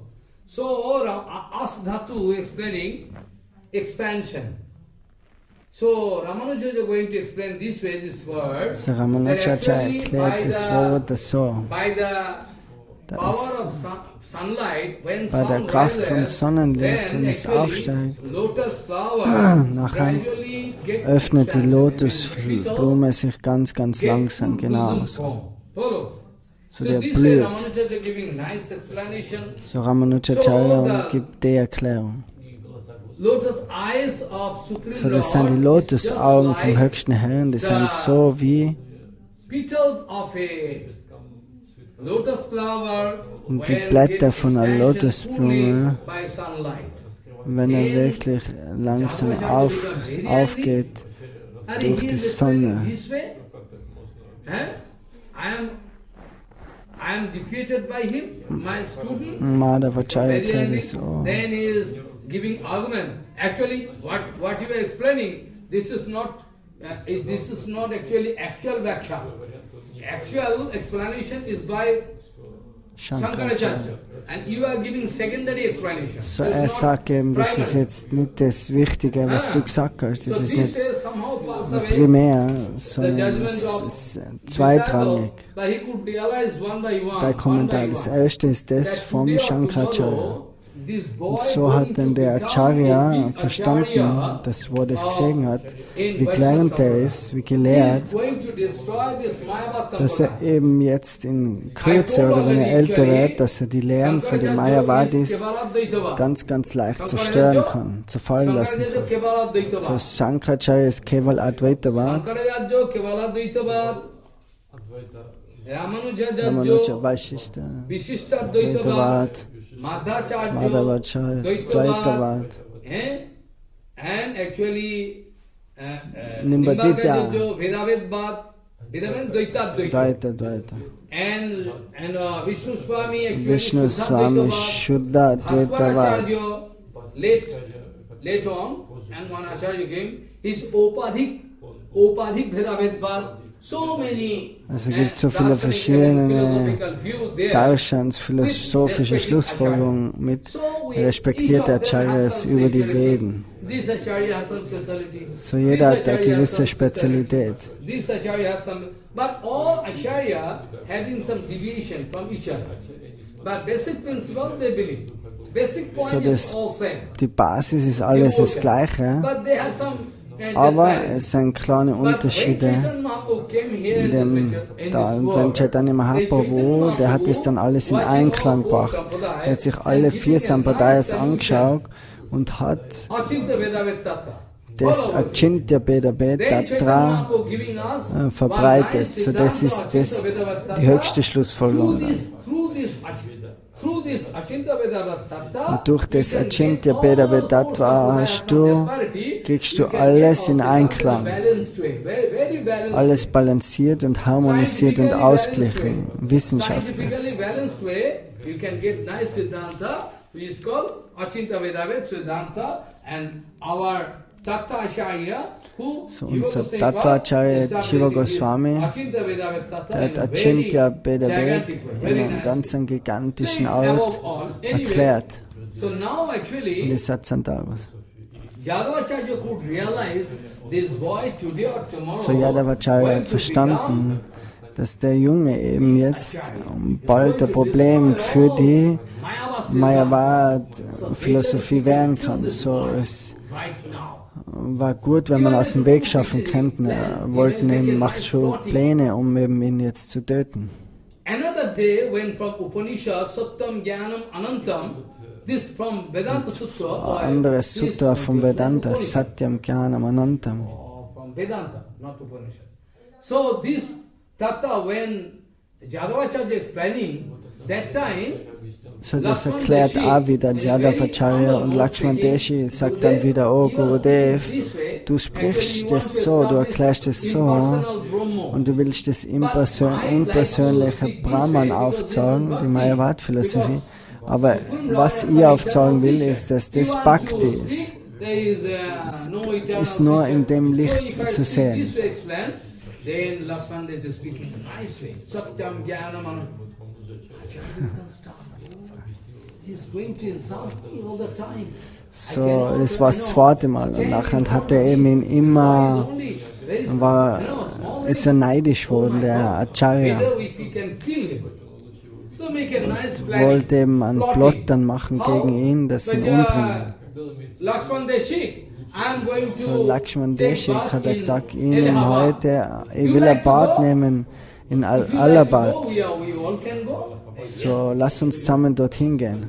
So Asdhatu explaining expansion. So Ramanuja is going to explain this way this word. So Ramanuja erklärt das Wort so. By the power of sunlight, when Bei der sun Kraft vom rises, Sonnenlicht, wenn then es actually aufsteigt, lotus flower nachher gradually get öffnet die expanded. Lotusblume sich ganz, ganz Get langsam, to genau bosom so. form. Follow. So der this way blüht. Ramanuja is giving nice explanation. So Ramanuja Acharya gibt die Erklärung. Lotus eyes of Supreme So das sind die Lord is just Lotusaugen vom like höchsten Herrn, die sind so wie petals of a lotus flower und die when Blätter get von einer expansion fully Lotusblume, by sunlight. wenn er wirklich langsam aufgeht durch die Sonne. I am defeated by him, my student. Madhava Acharya erklärt es so. Then he is giving argument. Actually, what you are explaining, this is not actually actual Vaksha. Actual explanation is by Shankaracharya. And you are giving secondary explanation. So er sagt eben, das ist jetzt nicht das Wichtige, was du gesagt hast. Das ist nicht primär, sondern es ist zweitrangig. Der Kommentar, das erste ist das vom Shankaracharya. Und so hat dann der Acharya verstanden, dass wo er das gesehen hat, wie gelernt er ist, wie gelehrt, dass er eben jetzt in Kürze oder wenn er älter wird, dass er die Lehren von den Mayavadis ganz, ganz leicht zerstören kann, zerfallen lassen kann. So Shankaracharya ist Keval Advaitavad, Ramanuja Vaishishta Advaitavad, Madhavacharya Dvaitavad, Nimbaditya Dvaita, Vishnu Swami Shuddha Dvaitavad. Later on, and one Acharya came, his Opadhik Bhedavedvad. Also es gibt so viele verschiedene Darshans, philosophische Schlussfolgerungen mit respektierter Acharyas über die Veden. So jeder hat eine gewisse Spezialität. So die Basis ist alles das Gleiche. Aber es sind kleine Unterschiede. Wenn Chaitanya Mahaprabhu, der hat das dann alles in Einklang gebracht. Er hat sich alle 4 Sampradayas angeschaut und hat das Achintya Beda Tatra verbreitet. So das ist die höchste Schlussfolgerung. Und durch das Achintya Beda Tattva kriegst du alles in Einklang. Alles balanciert und harmonisiert und ausgeglichen, wissenschaftlich. So unser Tattva Acharya Jiva Goswami, der hat Achintya Beda in einem ganzen gigantischen Ort erklärt. In die Satsantagos. So Yadavacharya hat verstanden, dass der Junge eben jetzt bald ein Problem für die Mayavad-Philosophie werden kann. So es war gut, wenn man aus dem Weg schaffen könnte. Er wollte eben, macht schon Pläne, um eben ihn jetzt zu töten. Another day, when from Upanishad Sattam Jnanam Anantam, this from Vedanta Sutra. Anderes Sutra vom Vedanta, Satyam Jnanam Anantam. From Vedanta, not Upanishad. So this Tattva, when Jadavacharya explaining, that time. So das erklärt auch wieder Jadavacharya und Lakshman Deshi sagt dann wieder, oh Gurudev, du sprichst das so, du erklärst das so und du willst das unpersönliche Brahman aufzeigen, die Mayavad-Philosophie, aber was ich aufzeigen will, ist, dass das Bhakti ist. Es ist nur in dem Licht zu sehen. So, das war das zweite Mal und nachher hat er eben ihn immer, ist er neidisch geworden, der Acharya. Und wollte eben einen Plot dann machen gegen ihn, dass sie ihn umbringen. So, Lakshman Deshi hat er gesagt, Ihnen heute, ich will ein Bad nehmen in Allahabad. So, lass uns zusammen dorthin gehen.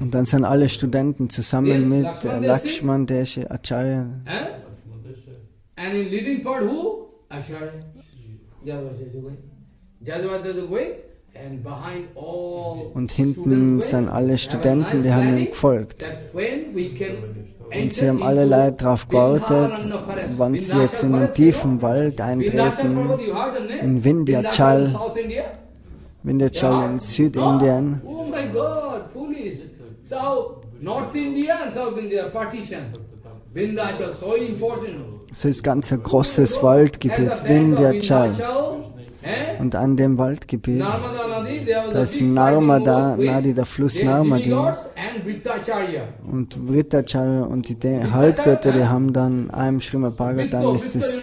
Und dann sind alle Studenten zusammen mit Lakshman Deshi Acharya. And in leading part who? Acharya. Und hinten sind alle Studenten, die haben ihm gefolgt. Und sie haben alle Leute darauf gewartet, wann sie jetzt in den tiefen Wald eintreten, in Vindhyachal in Südindien. Oh my God, police. North India and South India, partition. Vindhyachal, so important. So ist ganz ein großes Waldgebiet, Vindhyachal. Und an dem Waldgebiet, da ist Narmada Nadi, der Fluss Narmadi. Und Vrittacharya und die Halbgötter, die haben dann, einem Srimad Bhagavatam ist das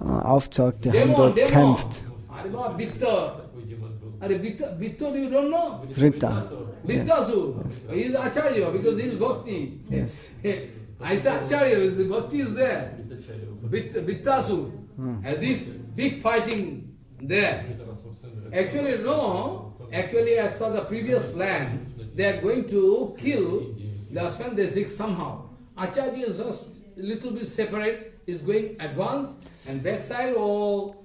aufgezeigt, die haben dort gekämpft. Vritta. Vittasu. He is Acharya because he is Bhakti. Yes. I say Acharya, Bhakti is there. Vittasu. And this big fighting there. Actually, no. Actually, as per the previous plan, they are going to kill Lakshman Desik somehow. Acharya is just a little bit separate, is going advance, and backside all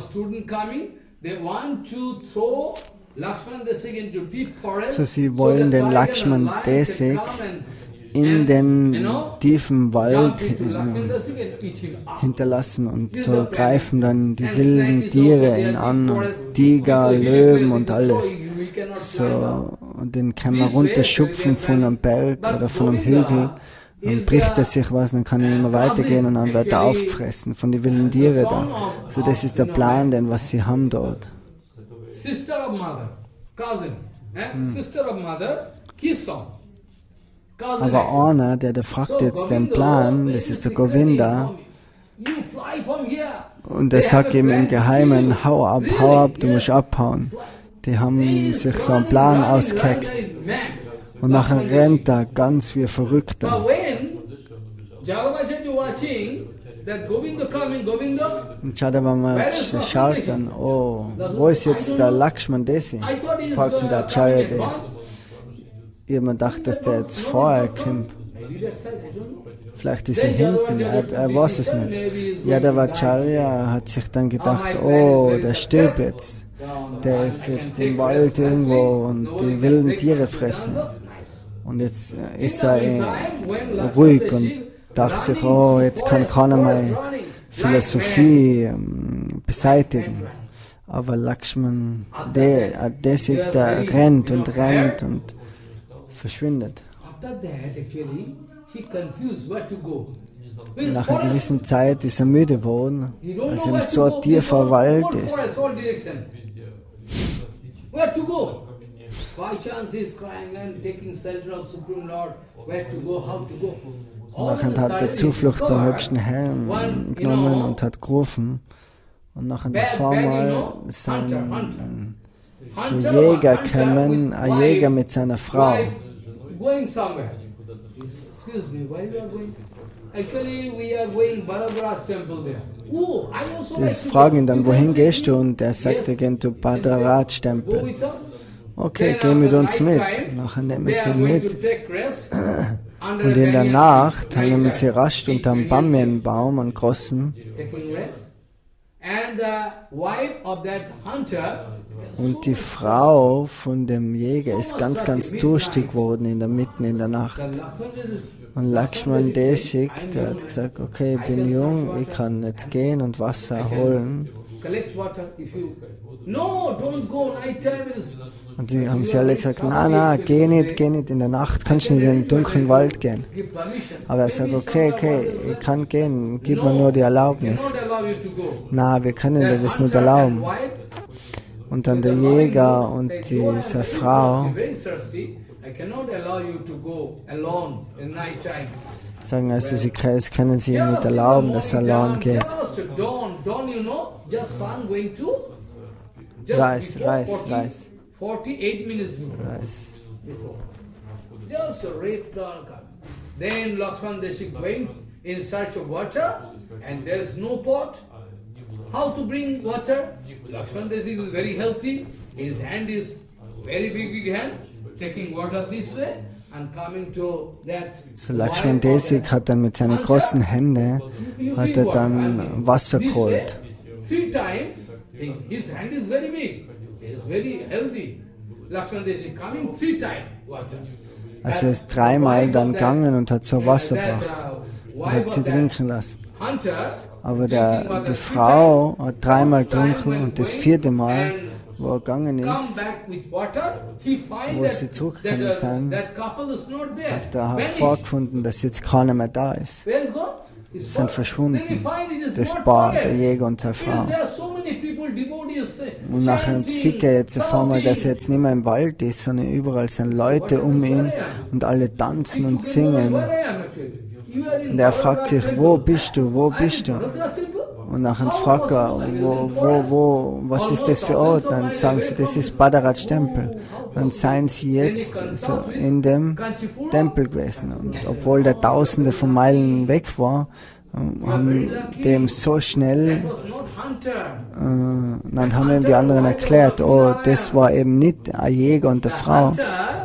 student coming. They want to throw Lakshman Desik into deep forest. So sie wollen den Lakshman Desik in den tiefen Wald hinterlassen und so greifen dann die wilden Tiere ihn an, Tiger, Löwen und alles. So, und den kann man runterschupfen von einem Berg oder von einem Hügel, dann bricht er sich was, dann kann er nicht mehr weitergehen und dann wird er aufgefressen von den wilden Tieren da. So, das ist der Plan, den was sie haben dort. Sister of mother, cousin, sister of mother, kiss song. Aber einer, der fragt jetzt den Plan, das ist der Govinda, und er sagt ihm im Geheimen, hau ab, du musst abhauen. Die haben sich so einen Plan ausgeheckt. Und nachher rennt er ganz wie ein Verrückter. Und Jadavamaj schaut dann, oh, wo ist jetzt der Lakshman Desi? Fragt ihn der Acharya Dev. Ich habe mir gedacht, dass der jetzt vorher kommt. Vielleicht ist er hinten, er weiß es nicht. Acharya hat sich dann gedacht, oh, der stirbt jetzt. Der ist jetzt im Wald irgendwo und die wilden Tiere fressen. Und jetzt ist er ruhig und dachte sich, oh, jetzt kann keiner meine Philosophie beseitigen. Aber Lakshman, der rennt und verschwindet. Nach einer gewissen Zeit ist er müde geworden, als er so ein tiefer Wald ist. Nachher hat er Zuflucht beim höchsten Herrn genommen und hat gerufen. Und nachher auf einmal sind so Jäger kommen, ein Jäger mit seiner Frau. Die fragen ihn dann, wohin gehst du? Und er sagt, er geht zu Bhadraraj-Tempel. Okay, geh mit uns mit. Nachher nehmen sie ihn mit. Und in der Nacht nehmen sie rasch unter einem Bammenbaum, einen großen. Und die Frau von dem Jäger ist ganz, ganz durstig geworden mitten in der Nacht. Und Lakshman Desik, der hat gesagt, okay, ich bin jung, ich kann jetzt gehen und Wasser holen. Und sie haben alle gesagt, na, geh nicht, in der Nacht kannst du nicht in den dunklen Wald gehen. Aber er sagt, okay, ich kann gehen, gib mir nur die Erlaubnis. Na, wir können dir das nicht erlauben. Und dann der Jäger und diese Frau sagen, also sie können sie ihm nicht erlauben, dass er allein geht. Reis. 48 minutes before. Just a red cloud come. Then Lakshman Desik went in search of water, and there's no pot. How to bring water? Lakshman Desik is very healthy. His hand is very big hand, taking water this way and coming to that. So Lakshman Desik hat dann mit seinen großen Händen Wasser geholt. 3 times. His hand is very big. He is very healthy. Lakshman Desik coming 3 times water. Also er ist 3-mal dann gegangen und hat so Wasser gebracht und hat sie trinken lassen. Aber die Frau hat 3-mal getrunken und das 4. Mal, wo er gegangen ist, wo sie zurückgekommen sind, hat er hervorgefunden, dass jetzt keiner mehr da ist. Sie sind verschwunden. Das Paar, der Jäger und seine Frau. Und nachher sieht er jetzt auf einmal, dass er jetzt nicht mehr im Wald ist, sondern überall sind Leute um ihn und alle tanzen und singen. Und er fragt sich, wo bist du? Und nachher fragt er, was ist das für Ort? Dann sagen sie, das ist Badarats Tempel. Dann seien sie jetzt so in dem Tempel gewesen. Und obwohl der Tausende von Meilen weg war, haben dem so schnell, dann haben ihm die anderen erklärt, oh, das war eben nicht ein Jäger und eine Frau,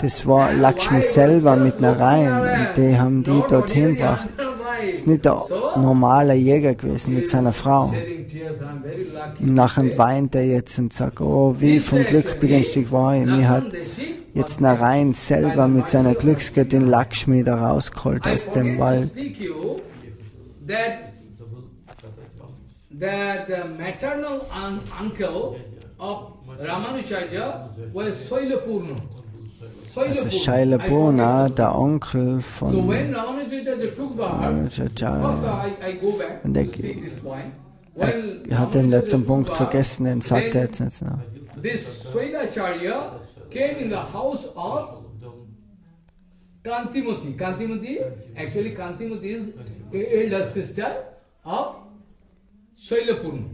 das war Lakshmi selber mit einer Reihe und die haben die dorthin gebracht. Das ist nicht der normale Jäger gewesen mit seiner Frau. Und nachher weint er jetzt und sagt, oh, wie von Glück begünstigt war ich. Mir hat jetzt Narayan selber mit seiner Glücksgöttin Lakshmi da rausgeholt aus dem Wald. That the maternal uncle of Ramanuja Acharya was Soilapurna. Also Shailapurna, der Onkel von So when Ramanuja Acharya took Ramanuja Acharya, I go back und to this point. er hat den letzten Punkt vergessen, den sagt er jetzt nicht noch. This Acharya came in the house of Kantimati. Actually Kantimati is elder sister of Soilapurna.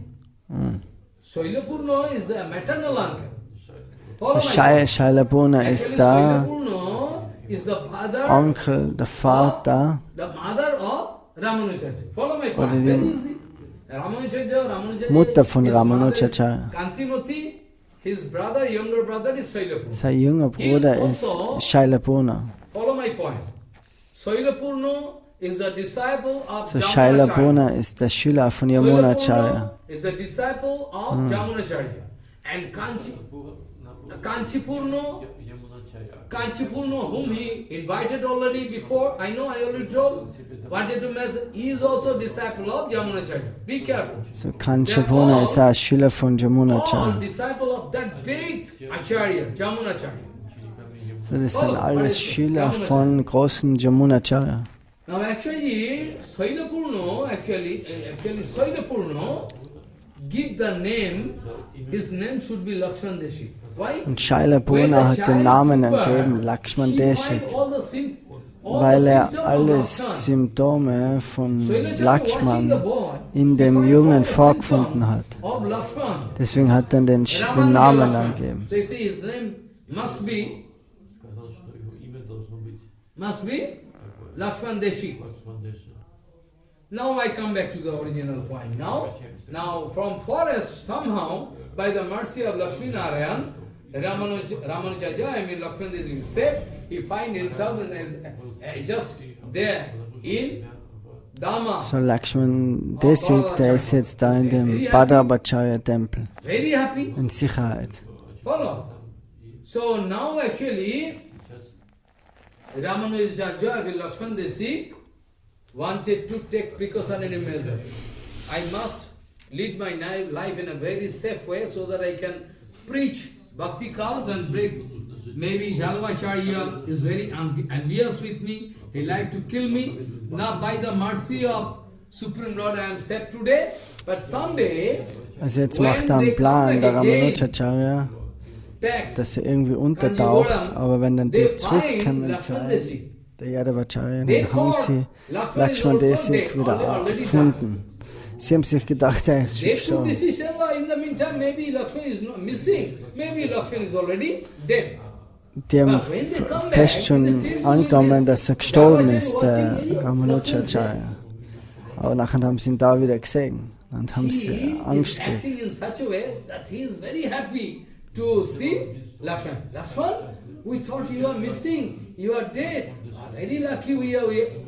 Soilapurna is a maternal uncle. Shailapurna ist der Onkel, der Vater, oder die Mutter von Ramanuja Acharya. Sein junger Bruder ist Shailapurna. So Shailapurna ist der Schüler von Yamuna Acharya. Kanchipurna, whom he invited already before, I already told, wanted to mess, he is also disciple of Yamuna Acharya. Be careful. So Kanchipurna ist ein Schüler von Yamuna All Acharya. disciple of that big Acharya, Yamuna Acharya. So das sind alles Schüler von großen Yamuna Acharya. Now actually, Soilapurna, Soilapurna give the name, his name should be Lakshman Deshi. Why? Und Shailapurna hat den Namen gegeben, Lakshman Deshi, weil er alle Symptome von Lakshman in dem Jungen vorgefunden hat. Deswegen hat er den Namen angegeben. Must be Lakshman Deshi. Now I come back to the original point. Now from forest somehow, by the mercy of Lakshmi Narayan, Ramanuja Acharya, Lakshman Deshi is safe. He finds himself just there in Dhamma. So Lakshman Deshi, der ist jetzt da in dem Babaji Tempel. Very happy. In Sicherheit. Follow. So now actually, Ramanuja Acharya, Lakshman Deshi wanted to take precautionary measure. I must lead my life in a very safe way so that I can preach bhakti cult and break. Maybe Jalvacharya is very envious with me. He like to kill me. Now by the mercy of Supreme Lord I am safe today. But someday, also jetzt macht er einen Plan, der Ramanuja Acharya, dass er irgendwie untertaucht, aber wenn dann die zurückkommen der Yadavacharya, dann haben sie Lakshman Deshi wieder gefunden. Sie haben sich gedacht, er ist schon gestorben. Die haben fest schon angenommen, dass er gestorben ist, der Ramanuja Acharya. Aber nachher haben sie ihn da wieder gesehen und haben sie Angst gekriegt.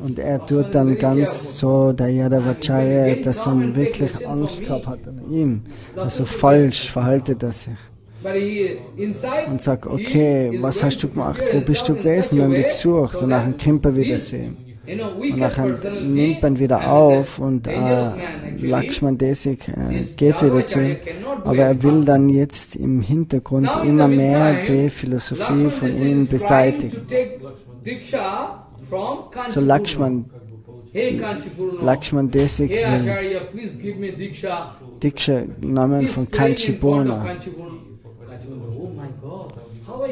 Und er tut dann ganz so, der Yadavacharya, dass er wirklich Angst gehabt hat an ihm. Also falsch verhaltet er sich. Und sagt, okay, was hast du gemacht? Wo bist du gewesen? Wir haben dich gesucht. Und nachher kommt er wieder zu ihm. Und nachher nimmt man wieder auf und Lakshman Deshi geht wieder zu ihm. Aber er will dann jetzt im Hintergrund immer mehr die Philosophie von ihm beseitigen. So Lakshman Deshi will Diksha Namen von Kanchipurna.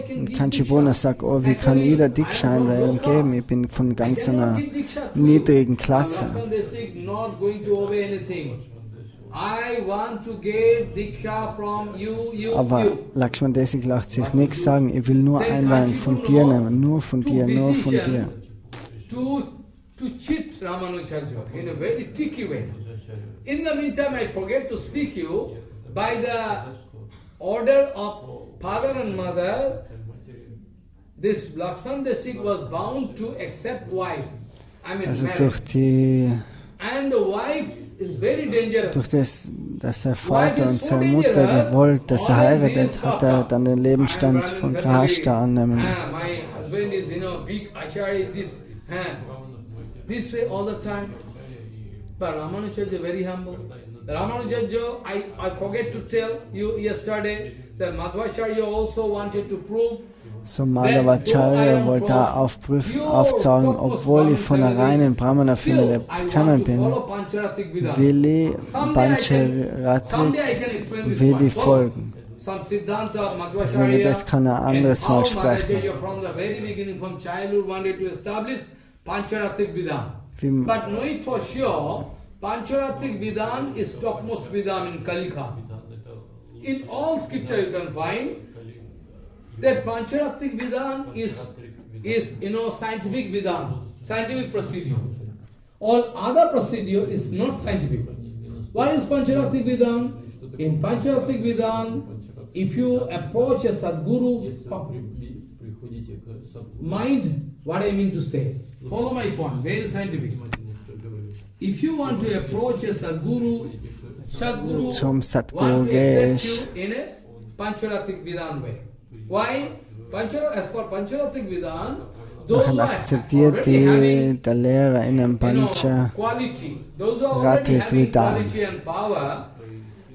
Und Kanchipurna sagt, oh, wie kann jeder Diksha geben? Ich bin von ganz einer niedrigen Klasse. Aber Lakshman Desik lacht sich nichts sagen, ich will nur Einweihen von dir nehmen, nur von dir, nur von dir. To cheat Ramanuja Acharya in a very tricky way. In the meantime, I forget to speak you, by the order of father and mother, this Lakshman Desik was bound to accept wife. Also durch die, and the wife is very dangerous. durch das, dass sein Vater und seine Mutter gewollt, dass er heiratet, hat er dann den Lebensstand von Grahasta annehmen müssen. My husband is, big Acharya, this way all the time. But Ramanuja is very humble. Ramanuja, I forget to tell you yesterday that Madhvacharya also wanted to prove. So Madhvacharya wollte da aufzeigen, obwohl ich von einer reinen Brahmana-Familie gekommen bin, will ich Pancharatrik wie die folgen. Also über das kann er anderes Mal sprechen. But know it for sure, Pancharatrik Vidan is topmost Vidam in Kalika. In all scripture you can find that Pancharatrik Vidan is scientific Vidan, scientific procedure. All other procedure is not scientific. What is Pancharatrik Vidan? In Pancharatrik Vidan, if you approach a Sadguru mind, what I mean to say, follow my point, very scientific. If you want to approach a Sadguru zum Sadguru gehst, in a Pancharatik Vidan way. Why? As for Pancharatik Vidan, dann akzeptiert der Lehrer in einem Pancharatik Vidan.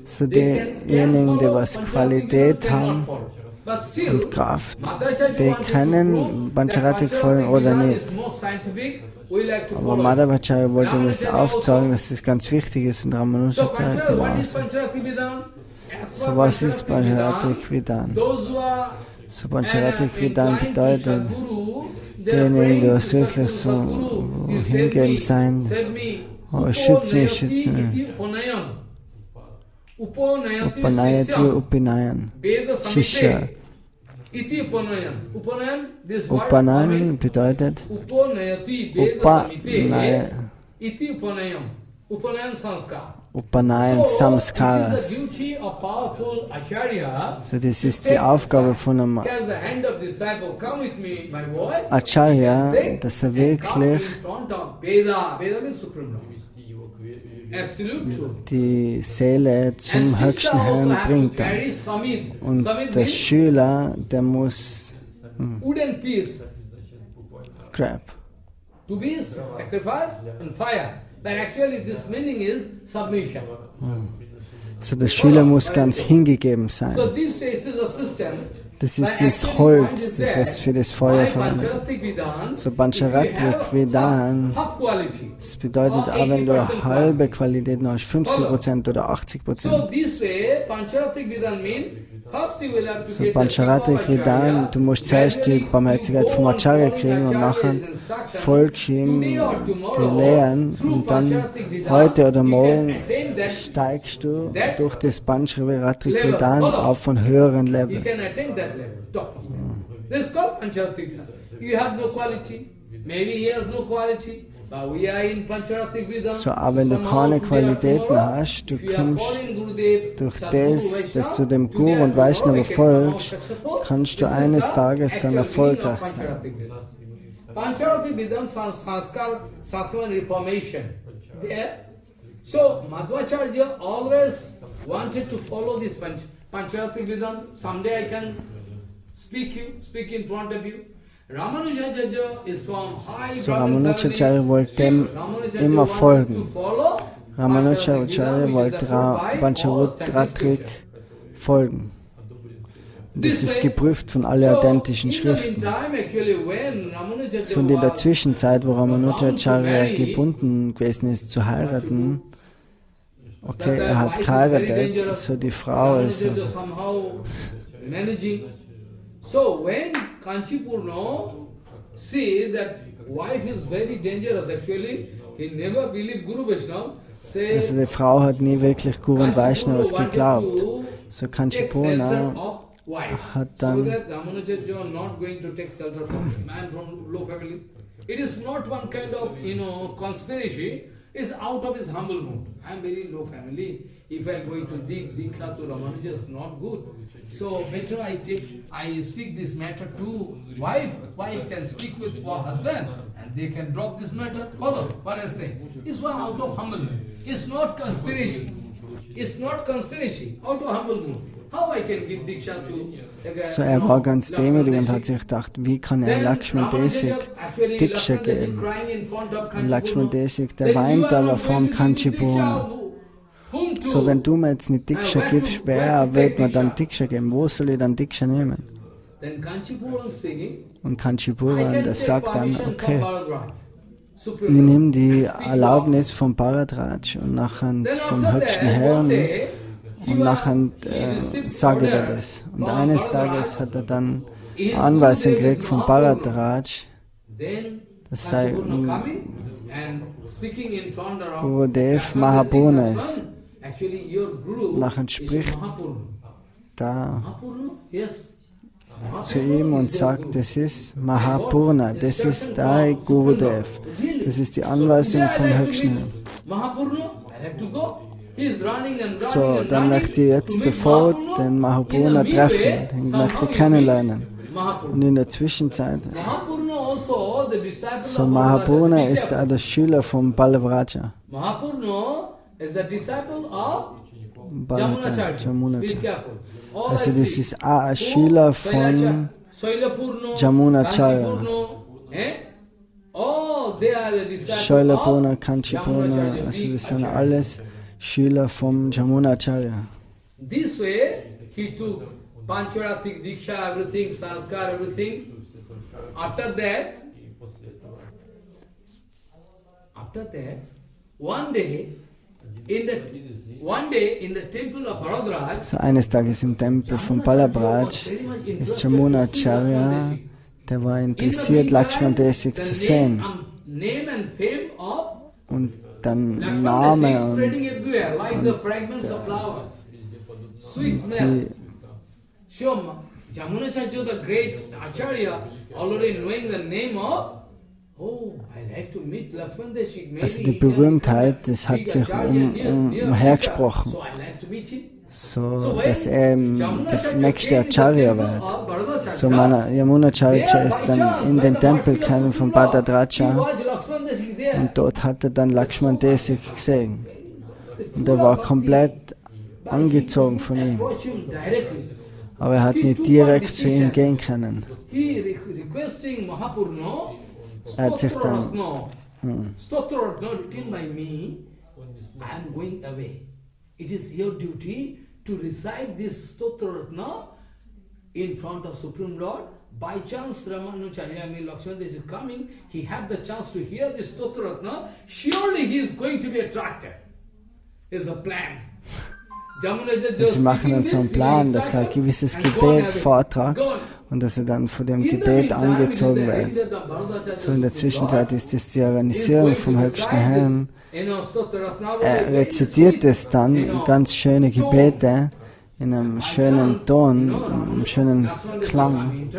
So diejenigen, die was Qualität haben und Kraft, die können Pancharatik folgen oder nicht. Aber Madhvacharya wollte das aufzeigen, dass das ganz wichtig ist und Ramanuja Acharya genauso. So was ist Pancharatik Vidan? So Pancharatik Vidan bedeutet, diejenigen, die was wirklich so hingeben sein, oh, schütz mich. Upanayati Upinayan, Shishya. Upanayan bedeutet Upanayan Samskaras. So das ist die Aufgabe von einem Acharya, dass er wirklich die Seele zum höchsten Herrn bringt. Und der Schüler, der muss grab. To be sacrificed and fire. But actually this meaning is submission. So der Schüler muss ganz hingegeben sein. So this is a system. Das ist das Holz, das was für das Feuer verwendet. So Pancharatik Vidan, das bedeutet auch, wenn du eine halbe Qualität hast, 50% oder 80%. So Pancharatik Vidan, du musst zuerst die Barmherzigkeit vom Acharya kriegen und nachher folgst ihm die Lehren und dann heute oder morgen steigst du durch das Pancharatik Vidan auf einen höheren Level. This is called Pancharatik Vidan. You have no quality. Maybe he has no quality. But we are in Pancharatik Vidan. So, aber wenn du keine Qualitäten hast, du kommst durch das, dass du dem Guru und Vaishnava folgst, kannst du eines Tages dann erfolgreich sein. Pancharatik Vidan Sanskar Reformation. So Madhvacharya always wanted to follow this Pancharatik Vidan. Someday I can speak in front of you. Ramanuja Acharya is from high So Ramanuja Acharya wollte dem immer folgen. Ramanuja Acharya wollte Pancharatik folgen. Das ist geprüft von allen authentischen Schriften. So in der Zwischenzeit, wo Ramanuja Acharya gebunden gewesen ist zu heiraten, okay, er hat geheiratet, so die Frau ist So when Kanchipurna see that wife is very dangerous, actually, he never believed Guru Vaishnava. Also die Frau hat nie wirklich Guru und Vaishnavas geglaubt. So Kanchipurna hat dann it is not one kind of, conspiracy. It's out of his humble mood. I am very low family. If I am going to dig Dikha to Ramanuja, it's not good. So better I speak this matter to wife. Wife can speak with husband, and they can drop this matter. Follow what I say. It's one out of humble mood. It's not conspiracy. It's not conspiracy. Out of humble mood. How I can give Diksha to? So war ganz demütig und hat sich gedacht, wie kann er Lakshman Desik Diksha geben? Und Lakshman Desik, der weint aber vom Kanchipurna. So, wenn du mir jetzt nicht Diksha gibst, wer wird mir dann Diksha geben? Wo soll ich dann Diksha nehmen? Und Kanchipuran, der sagt dann, okay, ich nehme die Erlaubnis vom Bharadraj und nachher vom höchsten Herrn und nachher sage er das. Und eines Tages hat er dann Anweisung gekriegt vom Bharadraj, das sei Gurudev Mahapurna ist. Nachher spricht da zu ihm und sagt, das ist Mahapurna, das ist dein Gurudev. Das ist die Anweisung vom Höchsten. So, dann möchte ich jetzt sofort den Mahapurna treffen, den möchte ich kennenlernen. Und in der Zwischenzeit, so Mahapurna ist auch der Schüler von Ballavraja. Jamunacharya. Also das ist auch ein Schüler von Jamunacharya. Shailapurna, Kanchipurna, also das sind alles Schüler von Jamunacharya. This way he took Pancharatik, Diksha, everything, Sanskar, everything. After that, one day in the temple of Bharadraj, so eines Tages im Tempel von Balabraj ist Jamunacharya, der war interessiert, Lakshman Desik zu sehen. Und dann Name und Jamunacharya, the great Acharya, already knowing the name of, also die Berühmtheit, das hat sich umhergesprochen, so dass er der nächste Acharya wird. So Yamunacharya ist dann in den Tempel gekommen von Bhadraja und dort hat er dann Lakshman Desik gesehen. Und er war komplett angezogen von ihm. Aber er hat nicht direkt zu ihm gehen können. Er hat sich dann it is your duty to recite this Stotraratna in front of Supreme Lord. By chance, Ramanuja Acharya, Lakshman is coming, he had the chance to hear this Stotraratna, surely he is going to be attracted. It's a plan. Sie machen dann so einen Plan, dass er ein gewisses Gebet vortragt und dass er dann von dem Gebet angezogen wird. So in der Zwischenzeit ist das die Organisierung vom höchsten Herrn. Er rezitiert es dann, ganz schöne Gebete, in einem schönen Ton, einem schönen Klang.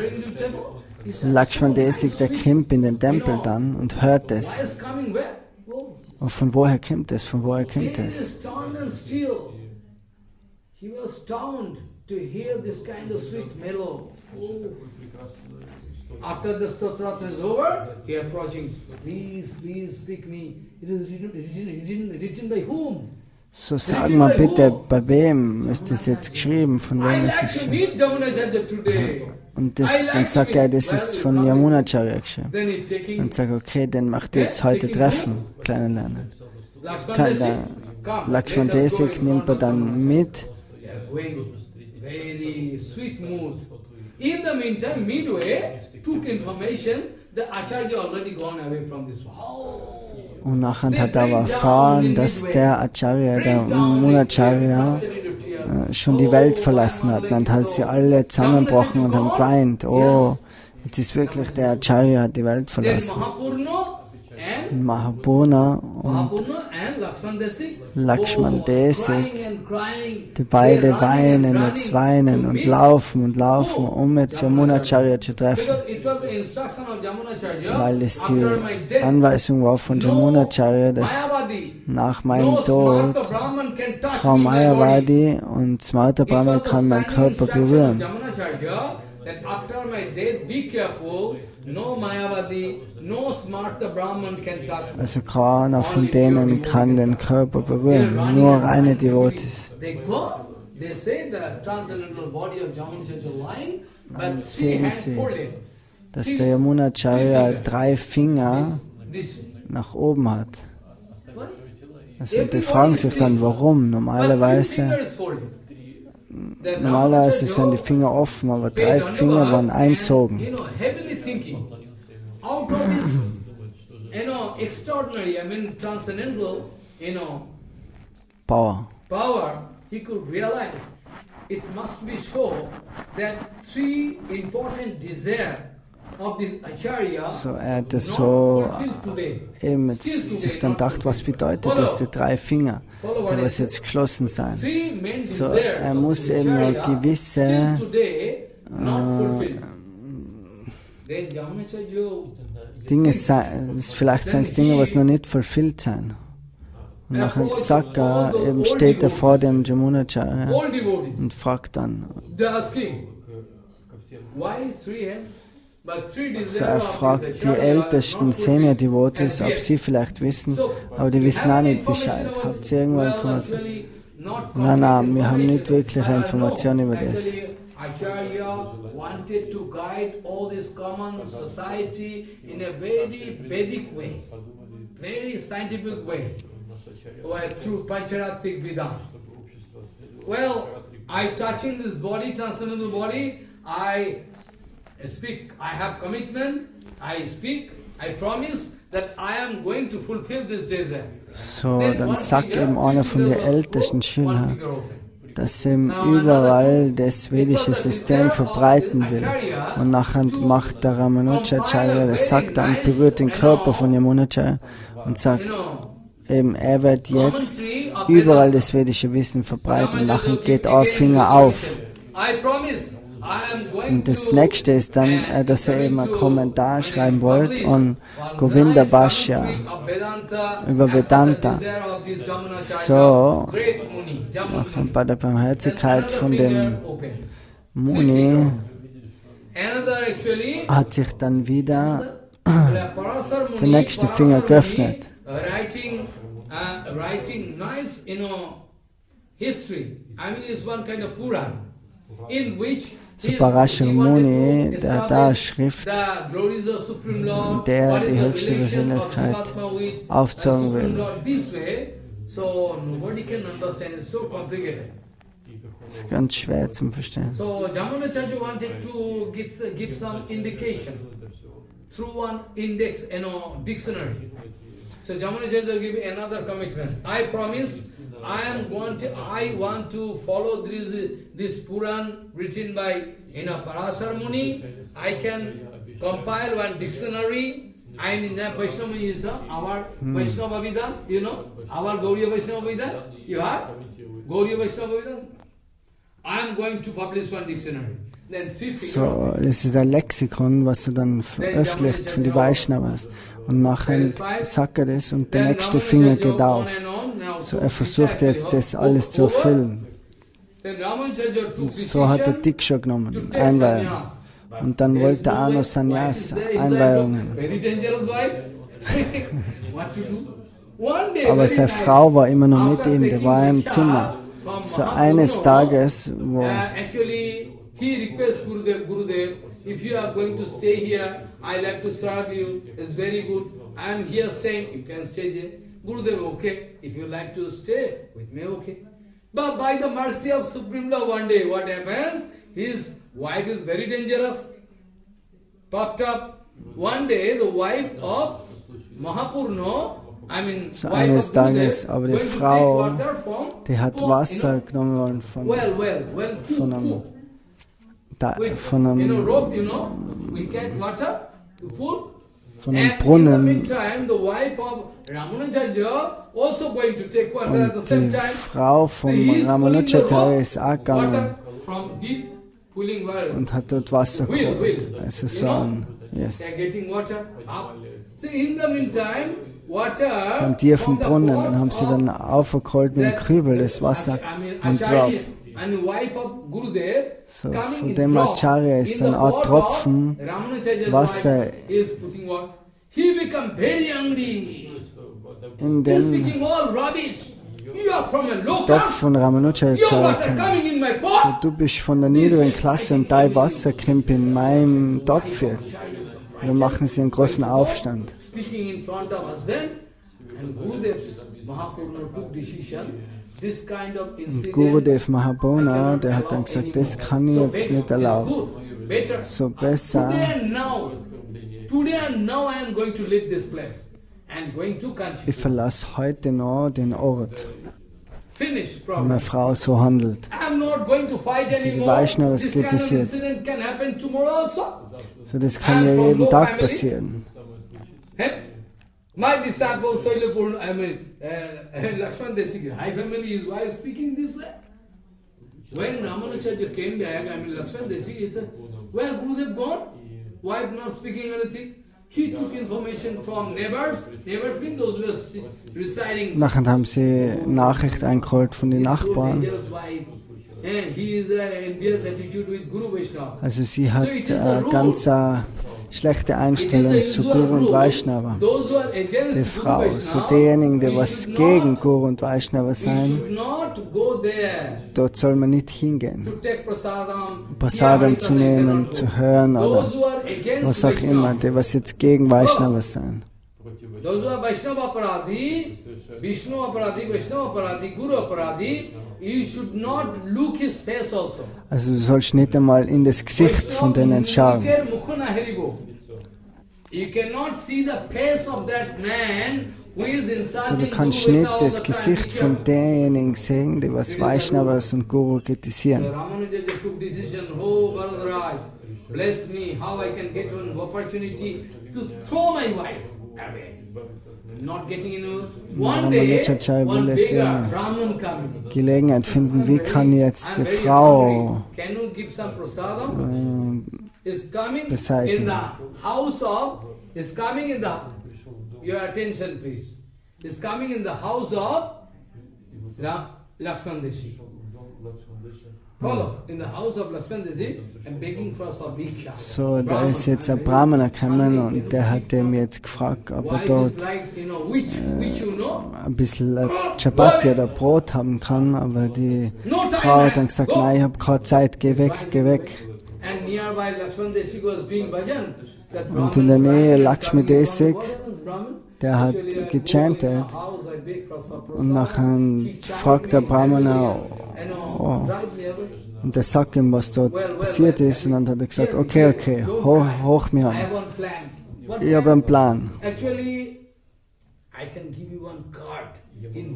Lakshman Desik, der kommt in den Tempel dann und hört es. Und von woher kommt es? Von woher kommt es? He was stunned to hear this kind of sweet mellow. After the Stotratna is over, he approaching, please, please speak me. It is written by whom? So sag mal bitte, bei wem ist das jetzt geschrieben? Von wem ist es geschrieben? Und dann sagt er, das ist von Yamunacharya geschrieben. Und sagt, okay, den macht ihr jetzt heute treffen, kennenlernen. Lakshman Desik nimmt er dann mit. Very sweet mood. In the meantime, midway, took information, the Acharya already gone away from this world. Und nachher hat er aber erfahren, dass der Acharya, der Munacharya, schon die Welt verlassen hat. Und dann hat sie alle zusammengebrochen und haben geweint. Oh, jetzt ist wirklich der Acharya hat die Welt verlassen. Mahapurna und Lakshman Desik, die beide weinen, jetzt weinen und laufen, um jetzt Yamuna Acharya zu treffen. Weil es die Anweisung war von Yamuna Acharya, dass nach meinem Tod Frau Mayavadi und Smarta Brahman kann meinen Körper berühren. Also keiner von denen kann den Körper berühren, nur reine Devotees. Dann sehen sie, dass der Yamuna Acharya 3 Finger nach oben hat. Also die fragen sich dann, warum? Normalerweise sind die Finger offen, aber 3 Finger waren einzogen. Power. He could realize it must be so that 3 important desires of this Acharya so er hat das so eben sich dann gedacht, was bedeutet das, die 3 Finger, die was jetzt geschlossen sein. So er muss eben eine gewisse Dinge sein, vielleicht sind es Dinge, was noch nicht verfüllt sind. Und nachher sagt er, eben steht er vor dem Yamuna Acharya und fragt dann. So er fragt die ältesten Senior Devotees, ob sie vielleicht wissen, aber die wissen auch nicht Bescheid. Habt ihr irgendwo Informationen? Nein, wir haben nicht wirklich Informationen über das. Acharya wanted to guide all this common society in a very Vedic way, very scientific way, through Pancharatric Vedanta. Well, I touching this body, transcendental body, I speak, I have commitment, I speak, I promise that I am going to fulfill this desire. So, dann sagt eben einer von den ältesten Schülern, dass er überall das vedische System verbreiten will. Und nachher macht der Ramanuja Acharya, der sagt dann, berührt den Körper von Yamuna Acharya und sagt, eben, er wird jetzt überall das vedische Wissen verbreiten. Und nachher geht ein Finger auf. Und das nächste ist dann, dass er eben einen Kommentar schreiben wollte und Govinda Bhashya über Vedanta. So, bei der Barmherzigkeit von dem Muni hat sich dann wieder der nächste Finger geöffnet. Writing nice, history. I mean, it's one kind of Puran, in which so Parashar Muni, der da Schrift, der die höchste Persönlichkeit aufzeigen will. Das ist ganz schwer zu verstehen. So Yamuna Acharya wanted to give some indication through one index, dictionary. So Yamuna Acharya give another commitment. I promise I want to follow this Puran written by Parashar Muni. I can compile one dictionary. And in that Vaishnava is our Vaishnava Vedanta, our Gauriya Vaishnava Vedanta. You are Gauriya Vaishnava Vedanta. I am going to publish one dictionary. So, das ist ein Lexikon, was er dann veröffentlicht von den Vaishnavas. Und nachher sagt er das und der nächste Finger geht auf. So, er versucht jetzt, das alles zu erfüllen. Und so hat er Diksha genommen, Einweihung. Und dann wollte er auch noch Sannyasa, Einweihungen. Aber seine Frau war immer noch mit ihm, der war im Zimmer. So eines Tages, wo he requests Gurudev, if you are going to stay here, I like to serve you, it's very good. I am here staying, you can stay there. Gurudev, okay, if you like to stay with me, okay. But by the mercy of Supreme Lord, one day, what happens? His wife is very dangerous, popped up. One day, the wife of Mahapurno, so eines Tages, aber die Frau, die hat Wasser genommen von von einem Brunnen. Und die Frau vom Ramanuja Acharya ist auch gegangen und hat dort Wasser geholt. Also so ein, yes. So einen tiefen Brunnen, und haben sie dann aufgeholt mit dem Kübel das Wasser und drauf. So, von dem Acharya ist dann ein Tropfen Wasser in den Topf von Ramanuja Acharya gekommen. So, du bist von der niederen Klasse und dein Wasser kommt in meinem Topf jetzt. Und dann machen sie einen großen Aufstand. Und Gurudev Mahabona, der hat dann gesagt, das kann ich jetzt nicht erlauben. So besser. Ich verlasse heute noch den Ort, wenn meine Frau so handelt. Also die Vaishnavas kritisiert. So, das kann ja jeden Tag passieren. My disciple Soilapur, Lakshman Desi, high family, his wife speaking this way. When Ramanuja came back, Lakshman Desi, he said, where Gurudev gone? Wife not speaking anything. He took information from neighbors. Neighbors mean those who were residing. Nachher haben sie Nachricht eingeholt von den Nachbarn. Also sie hat ganz schlechte Einstellung zu Guru und Vaishnava. Die Frau, so diejenigen, die was gegen Guru und Vaishnava sein, dort soll man nicht hingehen. Prasadam zu nehmen, zu hören oder was auch immer, die was jetzt gegen Vaishnava sein. Also du sollst nicht einmal in das Gesicht von denen schauen. So, du kannst nicht das Gesicht von denjenigen sehen, die was Vaishnavas und Guru kritisieren. Ramanuja Acharya will jetzt Gelegenheit finden, wie kann jetzt die Frau beseitigen. So, da ist jetzt ein Brahmana gekommen und der hat ihm jetzt gefragt, ob er dort ein bisschen Chapati oder Brot haben kann, aber die Frau hat dann gesagt, nein, ich habe keine Zeit, geh weg, geh weg. Und in der Nähe Lakshmi Desik, der hat gechantet und nachher fragt der Brahmana, und der sagt ihm, was dort passiert ist, und dann hat er gesagt, okay, hoch mir an. Ich habe einen Plan.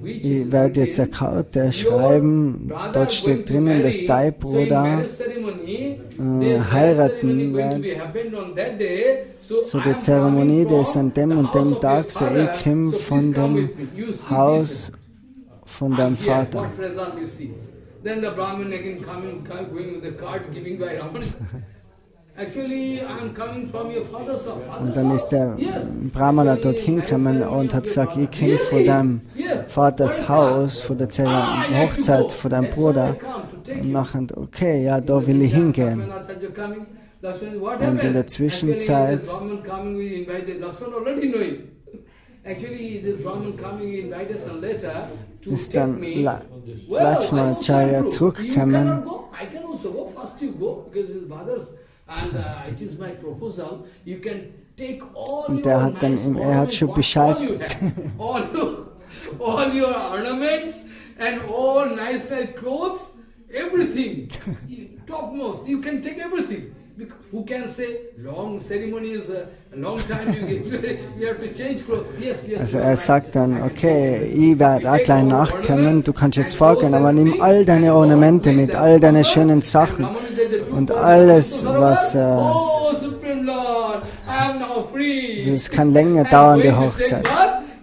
Ich werde jetzt eine Karte schreiben, dort steht drinnen, dass dein Bruder heiraten wird. So die Zeremonie, die ist an dem und dem Tag, so ich komme von dem Haus von deinem Vater. Then the Brahmin again going with the card, giving by Ramanuja. Actually, I'm coming from your father's house. Und dann ist der Brahmana dorthin gekommen und hat gesagt, ich komme von deinem Vaters Haus, von der Hochzeit von deinem Bruder. Und nachher, okay, ja, da will ich hingehen. Und in der Zwischenzeit ist dann Lakshmana Acharya zurückgekommen und der hat dann, er hat schon Bescheid all your ornaments and all nice clothes, everything, topmost, you can take everything. Who can say long ceremonies, a long time you have to change clothes? Yes. Also er sagt dann, okay, ich werde auch gleich nachkommen, du kannst jetzt vorgehen, aber nimm all deine Ornamente mit, all deine schönen Sachen und alles, was Das kann länger dauern, die Hochzeit.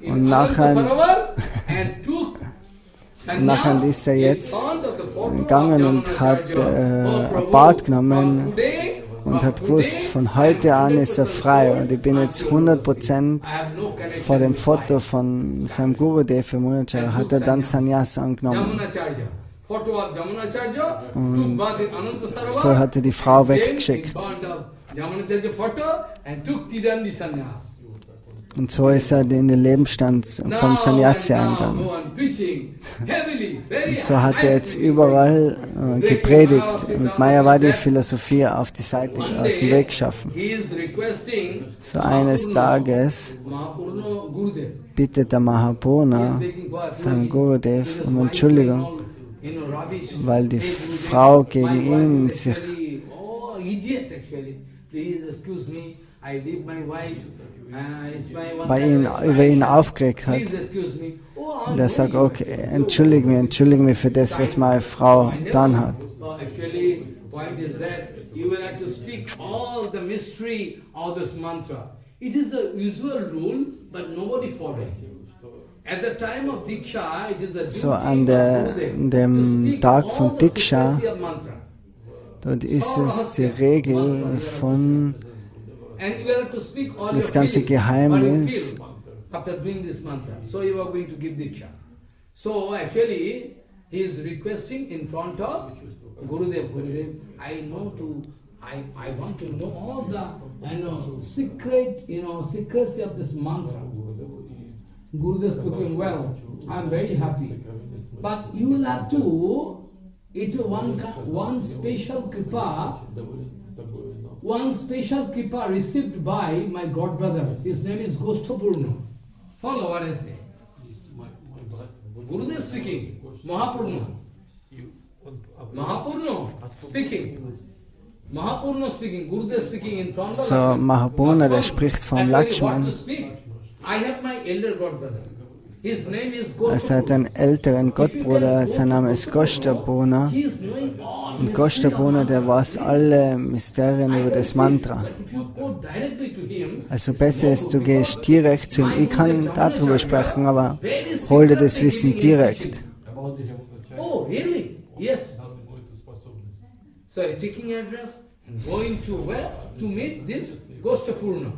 Und nachher ist er jetzt gegangen und hat ein Bad genommen und hat gewusst, von heute an ist er frei. Und ich bin jetzt 100% vor dem Foto von seinem Gurudev für Ramanuja, hat er dann Sannyas angenommen. Und so hat er die Frau weggeschickt. Und so ist er in den Lebensstand vom Sannyasi eingegangen. Und so hat er jetzt überall gepredigt und Mayavadi-Philosophie auf die Seite, aus dem Weg geschaffen. So eines Tages bittet der Mahapurna seinem Gurudev um Entschuldigung, weil die Frau gegen ihn sich über ihn aufgeregt hat. Und er sagt, okay, entschuldige mich für das, was meine Frau getan hat. So an dem Tag von Diksha, dort ist es die Regel von das ganze Geheimnis. So actually he is requesting in front of Gurudev, I want to know all the secrecy of this mantra. Gurudev spoken, well, I am very happy, but you will have to one special kripa received by my godbrother. His name is Goshtapurna. Follow what I say. Gurudev speaking, Mahapurna speaking, Gurudev speaking in front of us. So Mahapurna, der spricht vom Lakshman. I have my elder godbrother. His name is Er hat einen älteren Gottbruder, sein Name ist Goshtapurna. Und Goshtapurna, der weiß alle Mysterien über das Mantra. Also besser ist, du gehst direkt zu ihm. Ich kann darüber sprechen, aber hol dir das Wissen direkt. Oh, really? Yes. So taking address and going to where? To meet this Goshtapurna.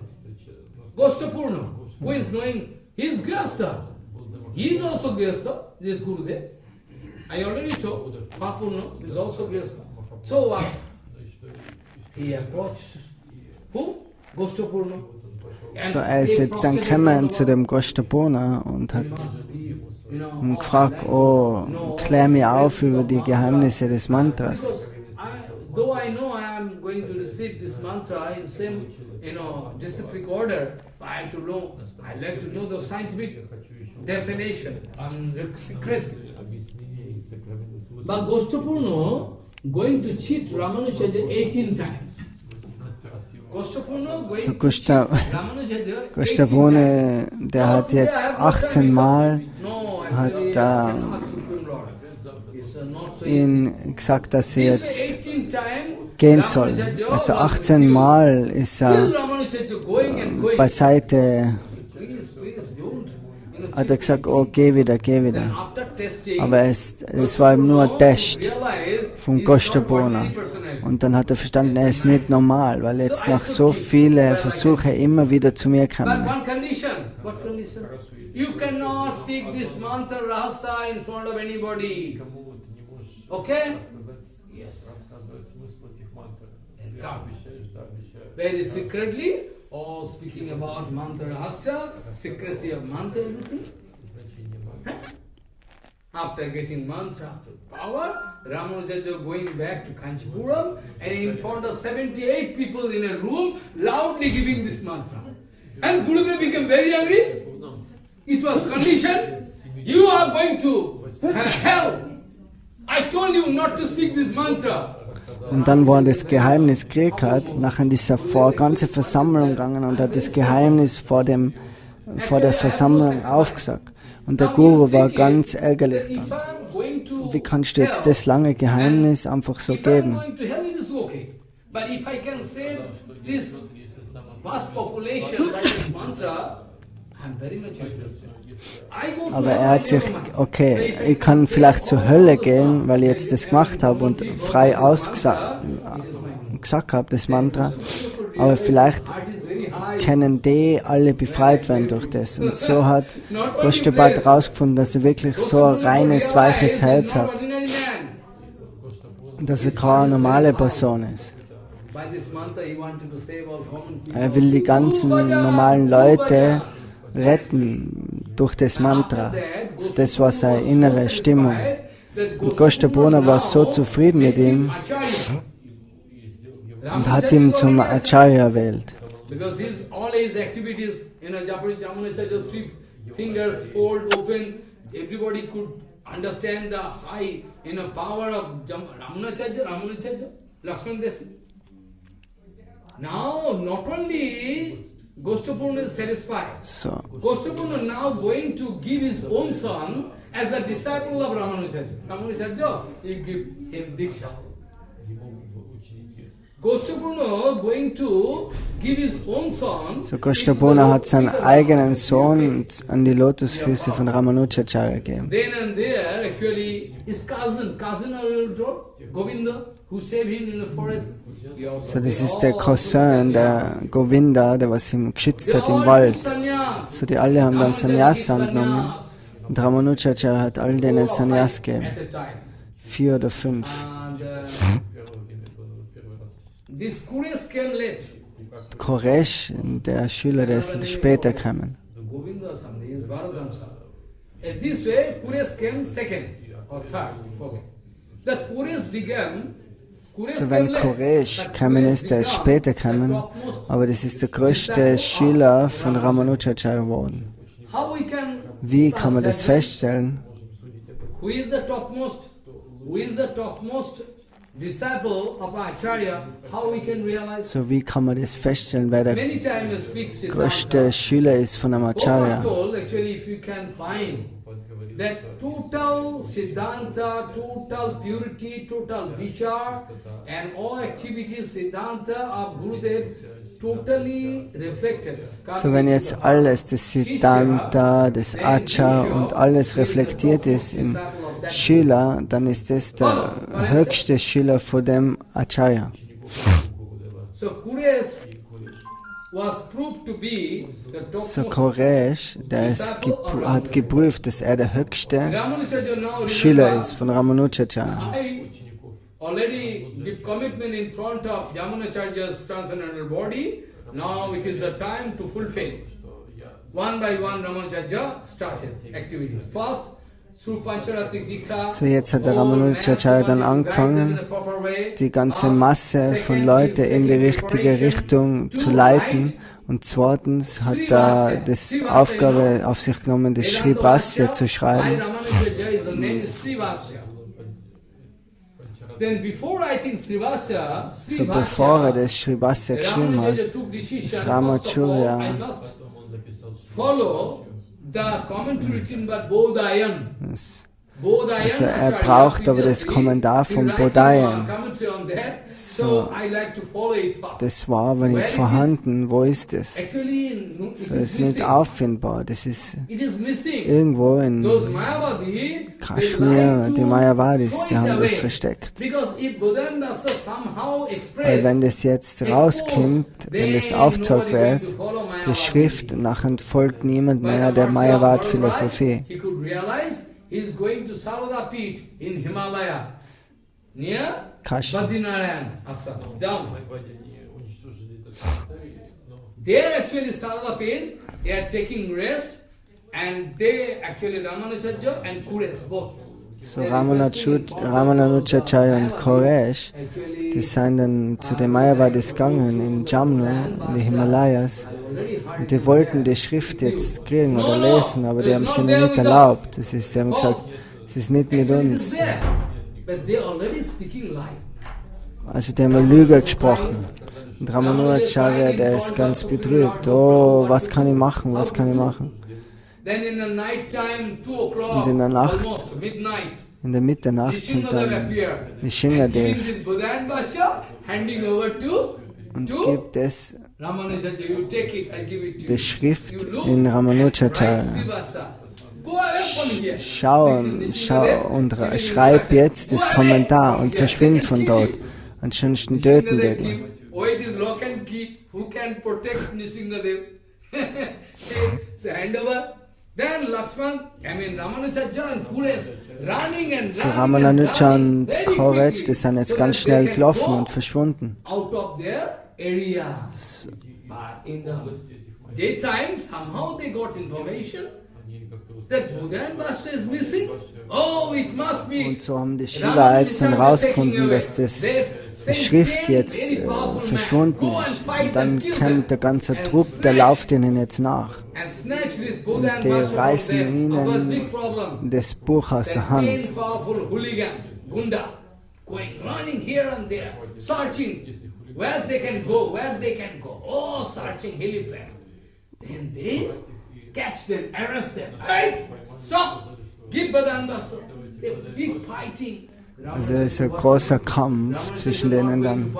Goshtapurna, who is knowing, he is Grihastha. He is also Grihastha, this Gurudev. I already told, Mahapurna is also Grihastha. So he approached who? Goshtapurna. So ist jetzt dann gekommen zu dem Goshtapurna und hat ihn gefragt, oh, klär mir auf über die Geheimnisse des Mantras. Though I know I am going to receive this mantra in same, disciplic order, but I like to know the scientific definition and secrecy. But Goshtapurna going to cheat Ramanuja 18 times. So Goshtapurna, der hat jetzt 18 Mal ihn gesagt, dass er jetzt gehen soll. Also 18 Mal ist er beiseite, hat er gesagt, oh, geh wieder. Aber es war ihm nur ein Test von Goshtapurna. Und dann hat er verstanden, er ist nicht normal, weil jetzt nach so vielen Versuchen immer wieder zu mir gekommen ist. What condition? You cannot speak this mantra rahasa in front of anybody. Okay? Yes. And come. Very secretly, all speaking about mantra rahasya, secrecy of mantra, everything. Huh? After getting mantra power, Ramanuja going back to Kanchipuram and in front of 78 people in a room, loudly giving this mantra. And Gurudev became very angry. It was conditioned. You are going to hell. I told you not to speak this mantra. Und dann, wo er das Geheimnis gekriegt hat, nachher ist er vor eine ganze Versammlung gegangen und hat das Geheimnis vor der Versammlung aufgesagt. Und der Guru war ganz ärgerlich. Wie kannst du jetzt das lange Geheimnis einfach so geben? vast population by this mantra, I'm very much interested. Aber er hat sich, okay, ich kann vielleicht zur Hölle gehen, weil ich jetzt das gemacht habe und frei gesagt habe, das Mantra, aber vielleicht können die alle befreit werden durch das. Und so hat Goshtaphat herausgefunden, dass er wirklich so ein reines, weiches Herz hat, dass er keine normale Person ist. Er will die ganzen normalen Leute retten durch das Mantra. Das war seine innere Stimmung. Und Goshtaphat war so zufrieden mit ihm und hat ihn zum Acharya erwählt. Because all his activities, Japanese Ramanuja, 3 fingers fold open, everybody could understand the high, power of Ramanuja, Lakshman Desi. Now, not only Goshtaphat is satisfied, Goshtaphat is now going to give his own son as a disciple of Ramanuja. Ramanuja, he give him Diksha. So Goshtaphat hat seinen eigenen Sohn an die Lotusfüße von Ramanuja Acharya gegeben. So das ist der Cousin, der Govinda, der was ihm geschützt hat im Wald. So die alle haben dann Sannyas angenommen und Ramanuja Acharya hat all denen Sannyas gegeben. 4 oder 5. Koresh, der Schüler, der ist später gekommen. So wenn Koresh gekommen ist, der ist später gekommen, aber das ist der größte Schüler von Ramanuja Acharya geworden. Wie kann man das feststellen? So wie kann man das feststellen, wer der größte Schüler ist von einem Acharya? That total Siddhanta, total purity, total vichar, and all activities Siddhanta of Gurudev totally reflected. So wenn jetzt alles, das Siddhanta, das Achar und alles reflektiert ist im Schüler, dann ist es der höchste Schüler von dem Acharya. So Koresh, der hat geprüft, dass er der höchste Schüler ist von Ramanuja Acharya. Already give commitment in front of Yamunacharya's transcendental body. Now it is the time to fulfill. One by one Ramanujacharya started activities. First, so jetzt hat der Ramanuja Acharya dann angefangen, die ganze Masse von Leuten in die richtige Richtung zu leiten. Und zweitens hat er das Aufgabe auf sich genommen, das Shribhasya zu schreiben. So bevor er das Shribhasya geschrieben hat, ist Ramanuja also er braucht aber das Kommentar von Bodhayan. So, das war aber nicht vorhanden. Wo ist es? So, es ist nicht auffindbar. Das ist irgendwo in Kashmir, die Mayavadis, die haben das versteckt. Weil wenn das jetzt rauskommt, wenn das aufgezeigt wird, die Schrift, nachher folgt niemand mehr der Mayavad-Philosophie. He is going to Sarada Peeth in Himalaya, near Badrinaran Ashram, down. There actually Sarada Peeth, they are taking rest, and they actually Ramanujacharya and Kuresh both. So Ramanuja Acharya und Koresh, die sind dann zu den Mayavadis gegangen in Jammu, in die Himalayas. Und die wollten die Schrift jetzt kriegen oder lesen, aber die haben sie nicht erlaubt. Sie haben gesagt, es ist nicht mit uns. Also die haben eine Lüge gesprochen. Und Ramanuja Acharya, der ist ganz betrübt. Oh, was kann ich machen, was kann ich machen? Und in der Nacht, in der Mitternacht kommt dann Nishingadev. und gibt es die Schrift in Ramanuja Acharya. Schau und schreib jetzt das Kommentar und verschwind von dort. Ansonsten töten wir dich. So Ramanuja und Courage, die sind jetzt ganz schnell gelaufen und verschwunden. Und so haben die Schüler jetzt dann rausgefunden, dass die Schrift jetzt verschwunden ist. Und dann kommt der ganze Trupp, der läuft ihnen jetzt nach. Und die reißen ihnen das Buch aus der Hand. Catch them, arrest them. Hey, stop! Give Badanbasa. Big fighting. Also es ist ein großer Kampf zwischen denen dann.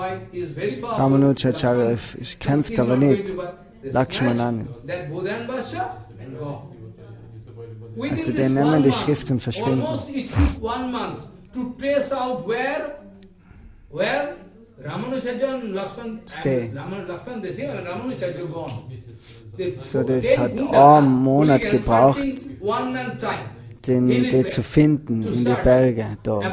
Ramanuja Acharya kämpft aber nicht. Lakshmana nicht. Also die nehmen die Schrift und verschwinden. Stay. So, das hat einen Monat gebraucht, die zu finden in die Berge dort.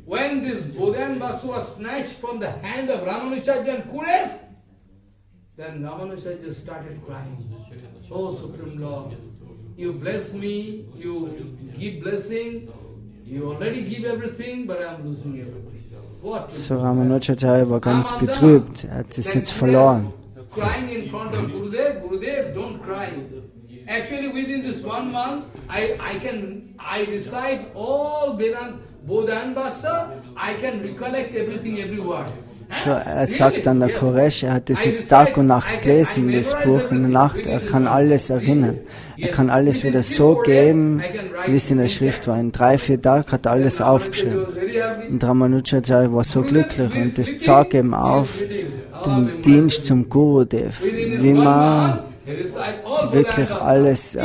When this Bodhan Vasu was snatched from the hand of Ramanuja Acharya and Kures, then Ramanuja Acharya started crying. Oh Supreme Lord, you bless me, you give blessing, you already give everything, but I am losing everything. What? So Ramanuja Acharya war ganz betrübt, er hat es jetzt verloren. Crying in front of Gurudev, Gurudev, don't cry. Actually within this 1 month, I recite all Vedanta, Bodhan Vasa, I can recollect everything, every word. So, er sagt dann der Koresh, er hat das jetzt Tag und Nacht gelesen, das Buch in der Nacht, er kann alles erinnern. Er kann alles wieder so geben, wie es in der Schrift war. In 3-4 Tagen hat er alles aufgeschrieben. Und Ramanuja Acharya war so glücklich und das zeigt eben auf den Dienst zum Gurudev, wie man wirklich alles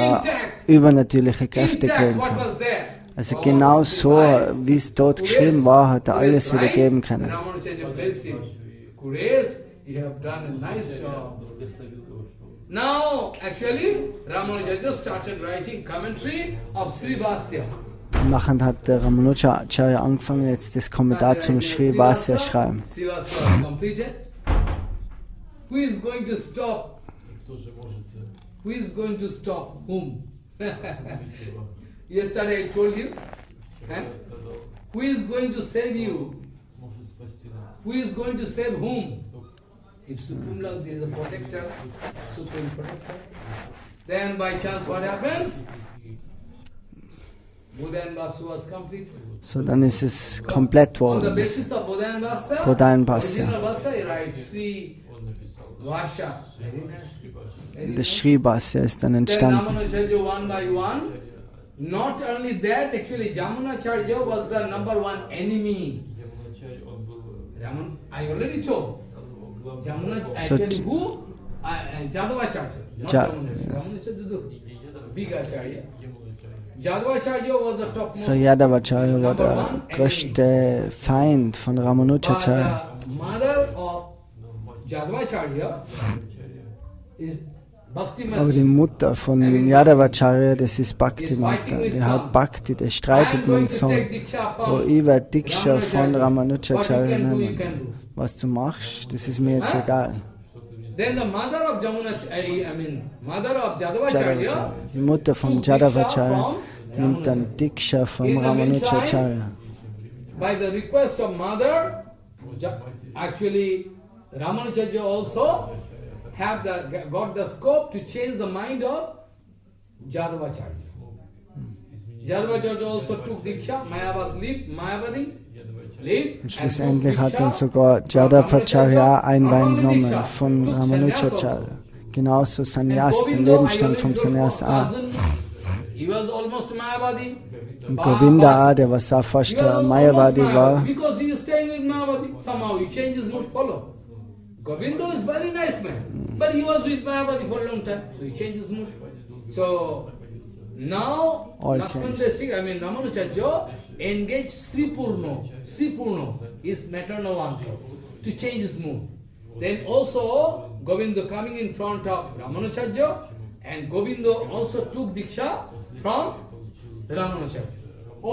übernatürliche Kräfte kriegen kann. Also genau so, wie es dort geschrieben war, hat er alles wieder geben können. Und nachher hat der Ramanuja Acharya angefangen, jetzt das Kommentar zum Sri Vasya schreiben. Who is going to stop? Who is going to stop whom? Yesterday I told you, who is going to save you? Who is going to save whom? If Supreme Lord is a protector, Supreme protector, then by chance what happens? Bodhan Vasu was complete. So dann ist es komplett worden. On the basis of Bodhan Vasa, Bodhan Vasa. Das Sri Vasya ist dann entstanden. Not only that, actually Ramanuja Acharya was the #1 enemy. I already told. Ramanuja actually who? Jadava Acharya. Not Ramanuja, big Acharya. Jadava Acharya was the top most. So Jadava Acharya war der größte Feind von Ramanuja Acharya. Mother of Jadava Acharya is Aber die Mutter von Yadava Acharya, das ist Bhakti Mata. Die hat Bhakti, der streitet mit dem Sohn. Wo ich werde Diksha von Ramanuja Acharya nehmen. Was du machst, das ist mir jetzt egal. Die Mutter von Jadava Acharya nimmt dann Diksha von Ramanuja Acharya. By the request of mother, actually Ramanuja Acharya also got the scope to change the mind of Jadava Acharya. Jadava Acharya also took Diksha, Mayavadi, und schlussendlich hat dann sogar Jadava Acharya Einwein genommen von Ramanuja Acharya. Genauso Sannyas, der Lebensstand vom Sannyas auch. He was almost Mayavadi. Und Govinda, der was auch fast der Mayavadi war, Because he is staying with Mayavadi. Somehow he changes mood, follow. Govinda is very nice man, but he was with Mayavadi for a long time, so he changes mood. So now Ramanuja Acharya engaged Sri Purno, his maternal uncle, to change his mood. Then also Govinda coming in front of Ramanuja Acharya, and Govinda also took Diksha from Ramanuja Acharya.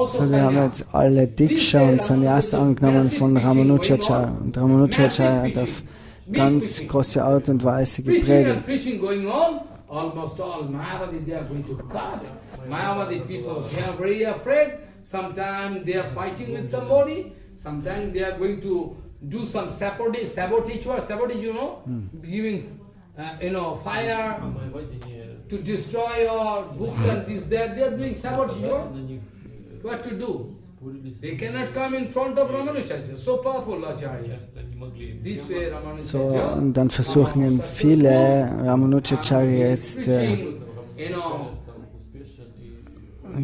so wir haben jetzt alle Diksha und Sannyas angenommen von Ramanuja Acharya. Und Ramanuja Acharya hat auf ganz große Art und Weise gepredigt. Almost all Mayavadi they are going to cut. Mayavadi people, they are very afraid. Sometimes they are fighting with somebody. Sometimes they are going to do some sabotage, you know, giving, fire to destroy your books and this, that. They are doing sabotage. What to do? They cannot come in front of Ramanuja, so powerful Acharya. This way Ramanuja. So, und dann versuchen eben viele Ramanuja Acharya jetzt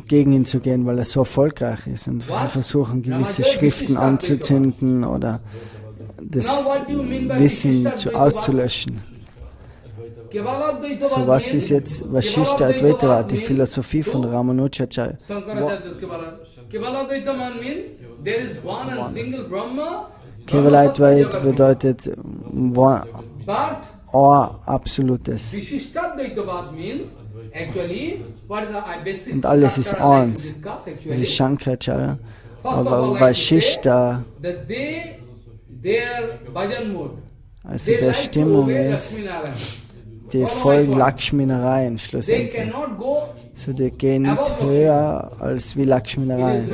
gegen ihn zu gehen, weil er so erfolgreich ist. Und sie versuchen gewisse Schriften anzuzünden oder das Wissen auszulöschen. So, was ist jetzt Vashishta Advaita, die Philosophie von Ramanuja Acharya? Kevala Advaita bedeutet absolutes. Und alles ist eins. Das ist Shankaracharya. Aber Vashishta, also der Stimmung ist, die folgen Lakshmi-Narayan schlussendlich. So, die gehen nicht höher als wie Lakshmi-Narayan.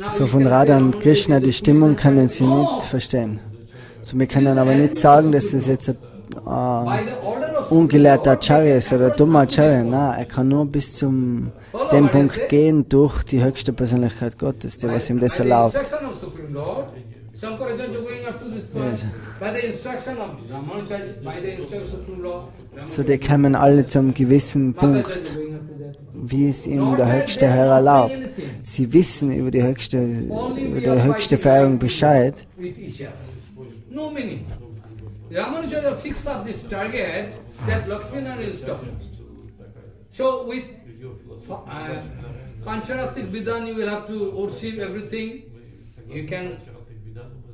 So, von Radha und Krishna, die Stimmung können sie nicht verstehen. So, wir können aber nicht sagen, dass das jetzt ein ungelehrter Acharya ist oder dummer Acharya. Nein, er kann nur bis zum dem Punkt gehen durch die höchste Persönlichkeit Gottes, die was ihm das erlaubt. So, die kommen alle zum gewissen Punkt, wie es ihm der höchste Herr erlaubt. Sie wissen über die höchste Verehrung Bescheid. Ramanuja fixed up this target that Lakshminarayan is talking. So with Pancharatik Vidhan you will have to achieve everything. You can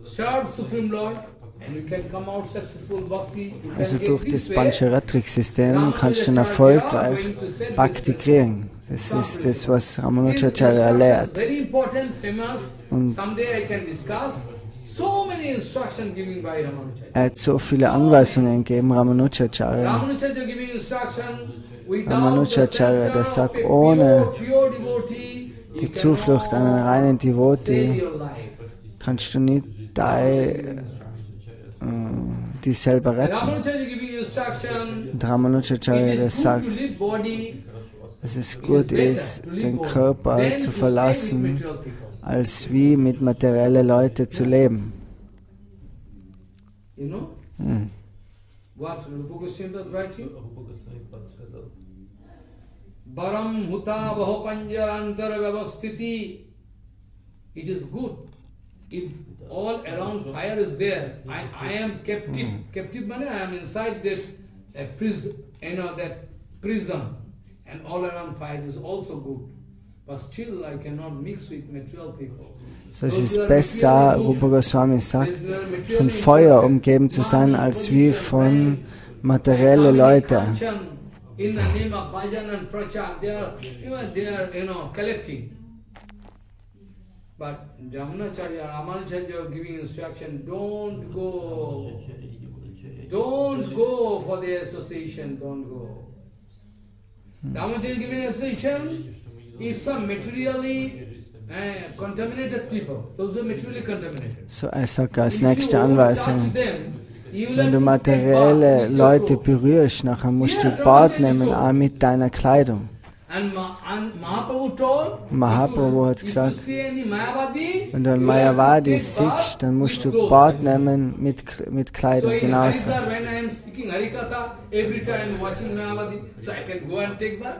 serve Supreme Lord and you can come out successful Bhakti. Also durch das Pancharatrik-System kannst du erfolgreich Bhakti kriegen. Das ist das, was Ramanuja Acharya lehrt. Und er hat so viele Anweisungen gegeben, Ramanuja Acharya. Ramanuja Acharya, der sagt, ohne die Zuflucht an einen reinen Devotee kannst du nicht dich selber retten. Und Ramanuja Acharya, der sagt, dass es gut ist, den Körper zu verlassen, als wie mit materiellen Leuten zu leben. You know? What Rupa Goswami was writing? Baram huta baho panjarantara vyavasthiti. It is good. If all around fire is there, I am captive. Captive means I am inside that prison, that prison. And all around fire is also good. But still I cannot mix with material people. So, es ist besser, Rupa Goswami sagt, von Feuer umgeben zu sein, als wie von materiellen Leuten. In the name of bhajan and prachar, they are collecting. But Ramanuja Acharya giving instruction, don't go for the association, don't go. Ramanuja is giving association, if some materially contaminated people, those are materially contaminated. So, er sagt als nächste Anweisung, wenn du materielle Leute berührst, nachher musst du Bad nehmen, auch mit deiner Kleidung. And Mahaprabhu told, Mahaprabhu hat if you gesagt, see any Mayavadi, wenn du ein you have to Mayavadi take siehst, bath dann musst du with clothes. Bad nehmen mit So Kleidung, in genauso. Harikatha, when I am speaking Harikatha, every time watching Mayavadi, so I can go and take bath.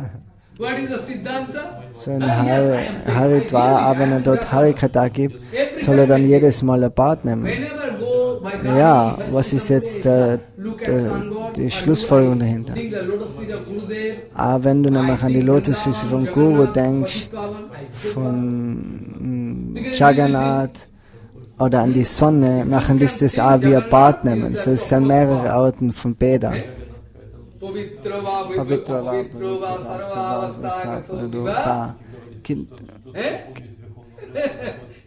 What is the Siddhanta? So in Yes, I am taking. Haridwar, auch wenn er dort Harikatha gibt, soll er dann jedes Mal ein Bad nehmen. Whenever go by Gandhi, Ja, if I was see ist jetzt somebody, look at Sun God, die or Schlussfolgerung look, I dahinter? think the lotus feet of Gurudev, Auch wenn du nämlich an die Lotusfüße vom Guru denkst, Patikavan, I take von Jagannath oder an die Sonne, nachher ist das auch wie ein Bad nehmen. So es sind mehrere Arten von Bädern. Pavitra va, Pavitra va, Pavitra va, Sarva Avastha Gato Viva. Eh?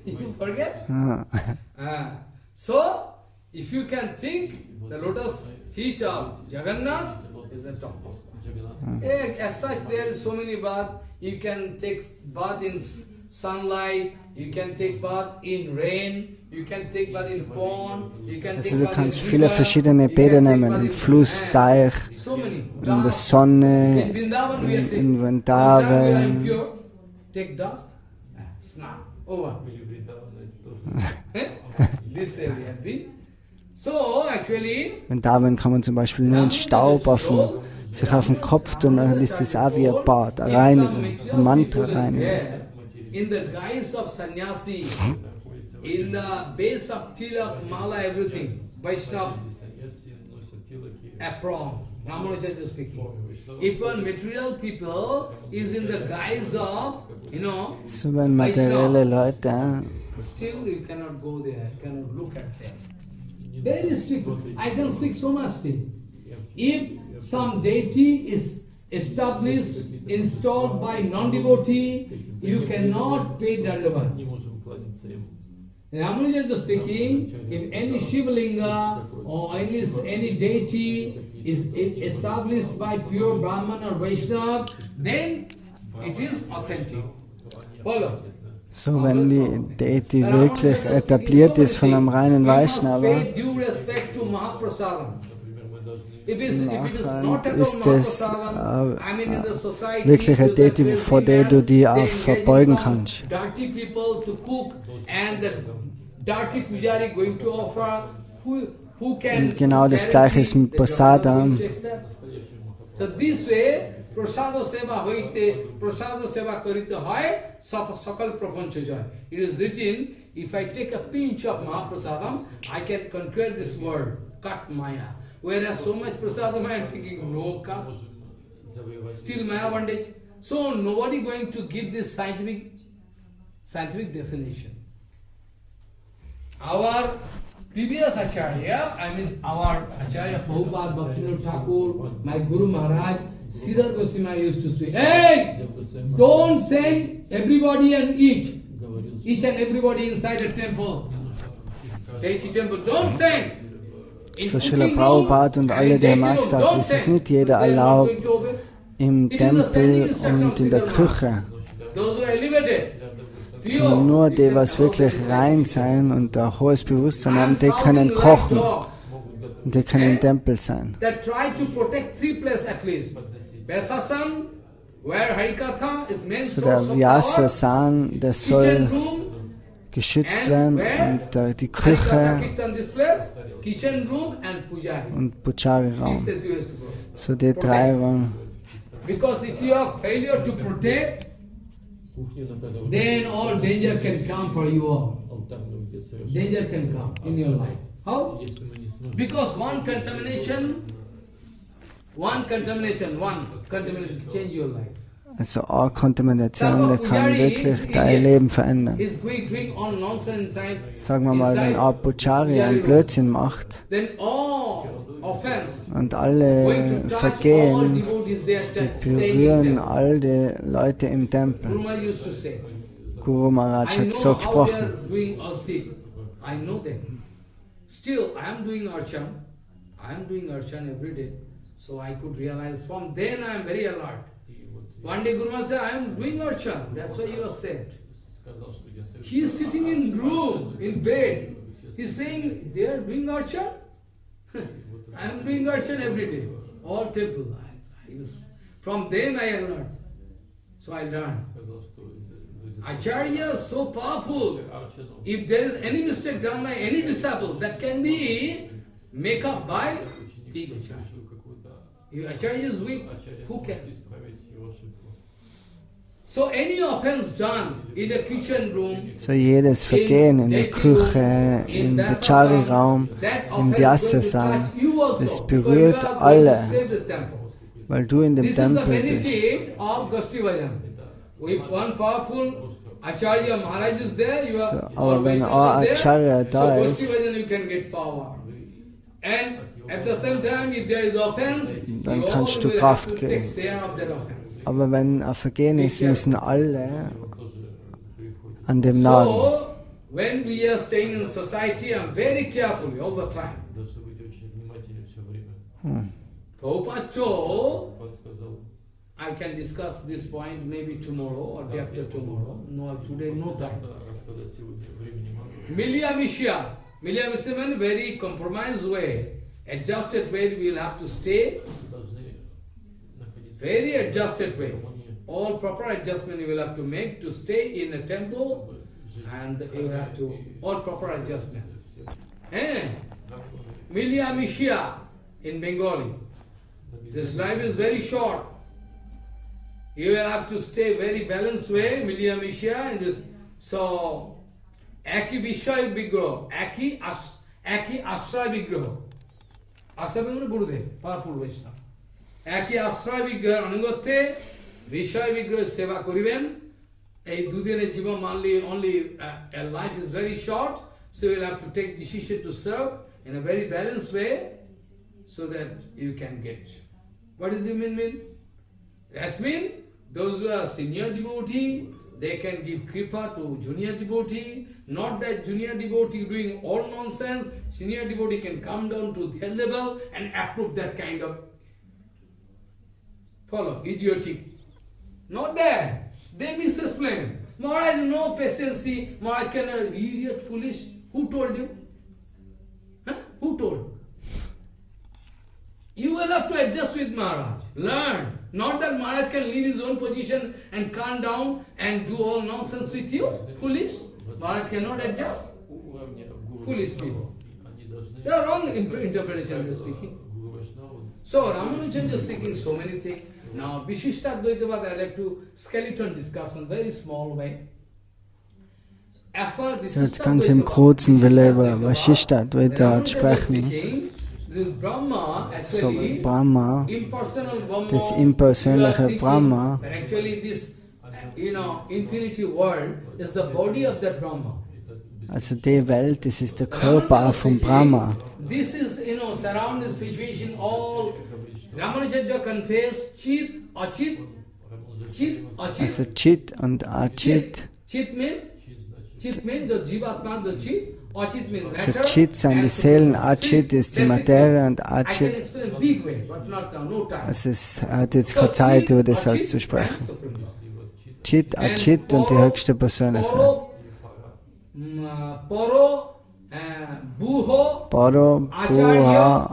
You forget? So, if you can think, the lotus feet of Jagannath is the top. As such, there is so many baths. You can take bath in sunlight, you can take bath in rain, you can take bath in pond, you can take Also du bath kannst in viele river, verschiedene you can Bäder take nehmen, bath im in Fluss, sand. Teich, So many. in der Sonne, In Vrindavan we are taking. in Vrindavan Vrindavan. pure. Take dust, snan, over. This way we have been. So actually, Vrindavan kann man zum Beispiel nur einen Staub sich auf den Kopf tun, dann ist das auch wie ein Bad, eine Reinigung, ein Mantra-Reinigung. in the guise of sannyasi, in the base of tilak, mala, everything, Vaishnava, apron, Ramanuja Acharya speaking. If one material people is in the guise of, So wenn materielle Leute, still you cannot go there, cannot look at them. Very strict. I can speak so much still. If some deity is established, installed by non-devotee, you cannot pay dandavat. Ramanuja is speaking, if any Shivalinga or any deity is established by pure Brahman or Vaishnava, then it is authentic. Follow. so wenn die Deity wirklich etabliert ist von einem reinen Vaishnava, nachher ist es wirklich eine Deity, vor der du dich auch verbeugen kannst. Und genau das Gleiche ist mit Prasadam. Prasada seva hoite, prasada seva karite hoy, sakal prapancha joy. It is written, if I take a pinch of Mahaprasadam, I can conquer this world, cut Maya. Whereas so much prasadam I am taking no cup, still Maya bondage. So nobody going to give this scientific definition. Our previous Acharya, I mean our Acharya Prabhupada Bhaktivinoda Thakur, my Guru Maharaj, Siddhar Goswami used to speak, hey, don't send everybody and each and everybody inside the temple. Deity temple, don't send. So Srila Prabhupada und alle, die haben auch gesagt, es ist nicht jeder erlaubt im Tempel und in der Küche, sondern nur die, was wirklich rein sein und ein hohes Bewusstsein haben, die können kochen und die können im Tempel sein. So der Vyasa-San, der soll geschützt werden und die Küche und Pujari-Raum. So die drei Räume. Because if you have failure to protect, then all danger can come for you all. Danger can come in your life. How? Because one contamination can change your life. Also eine Kontamination, die kann wirklich dein Leben verändern. Sagen wir mal, wenn ein Pujari einen Blödsinn macht und alle Vergehen, die berühren all die Leute im Tempel. Guru Maharaj hat so gesprochen. Still, I am doing archan every day. So I could realize from then I am very alert. One day Guru Maharaj said, I am doing archan. That's why he was saved. He is sitting in room, in bed. He is saying, they are doing archan? I am doing archan every day. All temple. From then I alert. So I learned. Acharya is so powerful. If there is any mistake done by any disciple, that can be make up by the Acharya. If Acharya is weak, who can? So any offense done in the kitchen room, So jedes Vergehen in der Küche, im Vichari-Raum, im Vyasa-Saal, das berührt alle, weil du in dem Tempel bist. So, aber wenn ein Acharya da ist, dann kannst du Kraft kriegen. Aber wenn ein Vergehen ist, müssen alle an dem nagen. So, when we are staying in society, I'm very careful all the time. Prabhupada, I can discuss this point maybe tomorrow or day after tomorrow. No, today no time. Milya Mishya means very compromised way, adjusted way we will have to stay. Very adjusted way. All proper adjustment you will have to make to stay in a temple, and you have to, all proper adjustment. Milya Mishya in Bengali. This life is very short. You will have to stay very balanced way, Milya Mishya in this. So, Aki Vishaya Vigraha, Aki Ashraya Vigraha. Ashraya Vigraha Gurudev, powerful Vaishnava. Aki Ashraya Vigraha Anugate, Vishaya Vigraha Seva Koriben. A Dudine Jiva Manli only a life is very short, so you will have to take decision to serve in a very balanced way so that you can get. What does it mean? That means those who are senior devotee, they can give kripa to junior devotee. Not that junior devotee doing all nonsense. Senior devotee can come down to their level and approve that kind of idiotic. Not that. They misexplain. Maharaj no patience. Maharaj cannot be idiot, foolish. Who told you? Who told? You will have to adjust with Maharaj. Learn. Not that Maharaj can leave his own position and calm down and do all nonsense with you. Foolish. Maharaj cannot adjust. Foolish people. They are wrong interpretation they are speaking. So Ramanuja Acharya is speaking so many things. Now Vishishta-Advaitavad, I like to skeleton discussion, very small way. As far as Jetzt ganz im Kurzen will er über Vishishta-Advaita sprechen. So Brahma, das impersönliche Brahma, also die Welt, das ist der Körper vom Brahma. Also Chit und Achit. So Chit sind die Seelen, Achit ist die Materie und Achit. Also es hat jetzt keine Zeit, über das auszusprechen. Chit, Achit und die höchste Persönlichkeit. Paro, Buha,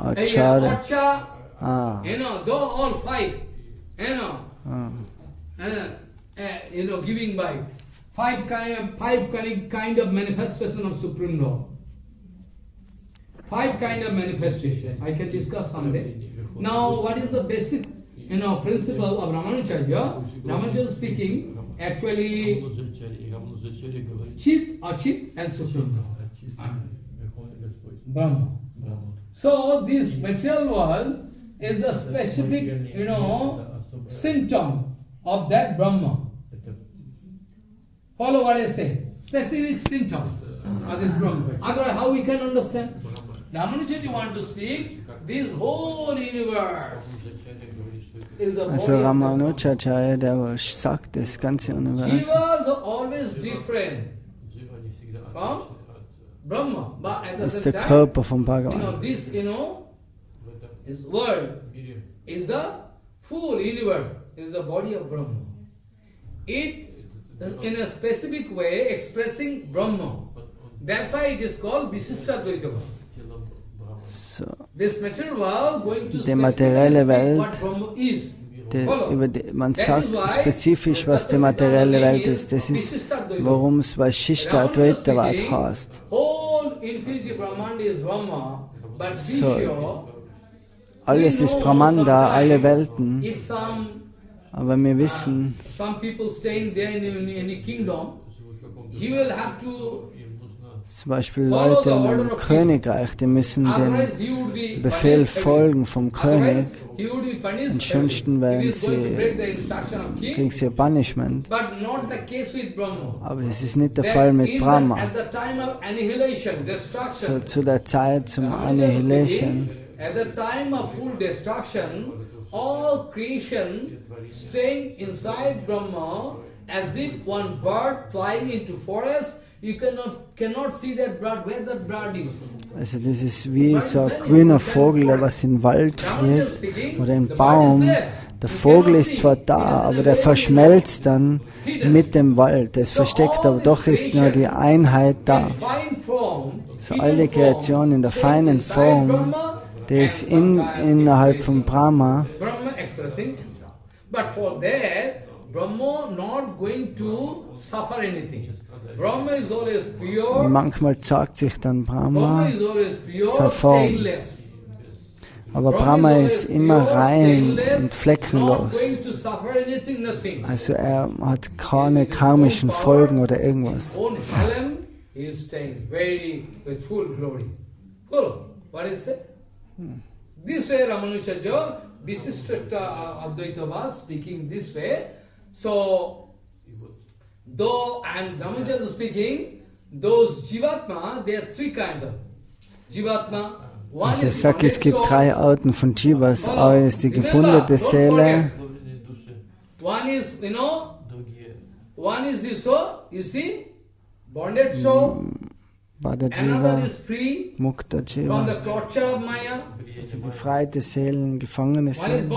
Acharya. All five. Giving by. Five kind of manifestation of Supreme Law. Five kind of manifestation. I can discuss someday. Now, what is the basic, principle of Ramanuja Acharya? Ramanuja is speaking actually Chit, Achit, and Supreme Law. Brahma. So this material world is a specific, symptom of that Brahma. Follow what I say. Specific symptom of this Brahma. Otherwise, how we can understand? Ramanuja Acharya want to speak, this whole universe is a Also Ramanuja Acharya, der sagt, das ganze Universum. Jivas are always different from Brahma. But at the ist same der time, Körper vom Bhagavan. this, is world, is the full universe, is the body of Brahma. It in a specific way expressing Brahma. That's why it is called Vishishta-Advaita. So, This material world going to die materielle specifically Welt what Brahma is. Man sagt spezifisch, was die materielle Welt ist. Das ist, worum es Vaishishta Advaitavad heißt. So, alles ist Brahmanda, alle Welten. Aber wir wissen, zum Beispiel Leute in einem Königreich, die müssen den Befehl folgen vom König. Ansonsten kriegen sie ein Punishment. Aber das ist nicht der Fall mit Brahma. So, zu der Zeit zum Annihilation, at the time of full destruction, all creation staying inside Brahma as if one bird flying into forest. You cannot see that bird, where that bird is. Also das ist wie so ein grüner Vogel, der was in den Wald fliegt oder ein Baum. Der Vogel ist zwar da, aber der verschmelzt dann mit dem Wald. Der ist versteckt, aber doch ist nur die Einheit da. So alle Kreation in der feinen Form, die ist innerhalb von Brahma. But for that, Brahma not going to suffer anything. Brahma is always pure. Manchmal zeigt sich dann Brahma zur Form. Aber Brahma ist immer rein und fleckenlos. Also er hat keine karmischen Folgen oder irgendwas. This way Ramanuja Acharya, this is Advaita speaking this way. So, though I am Ramanuja speaking, those Jivatma, there are three kinds of Jivatma. Also ich sage, es gibt drei Arten von Jivas. Eine ist die gebundene Seele. One is, one is the soul, you see, bonded soul. Bada Jiva, Mukta Jiva, also befreite Seelen, gefangene Seelen.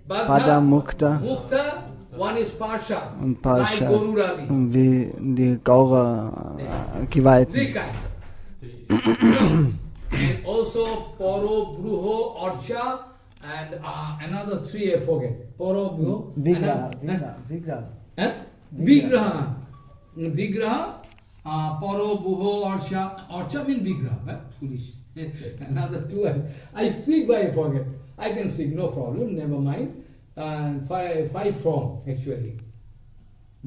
Bada, Mukta und Parsha und wie die Gaura Geweihten. And also Paro, Bruho, Archa and another three I forget. Paro, Bruho, Vigraha. Vigraha, Paro, Buho, Archa means Vigraha, foolish. Another two, I speak by I forget. I can speak, no problem, never mind. And five form actually.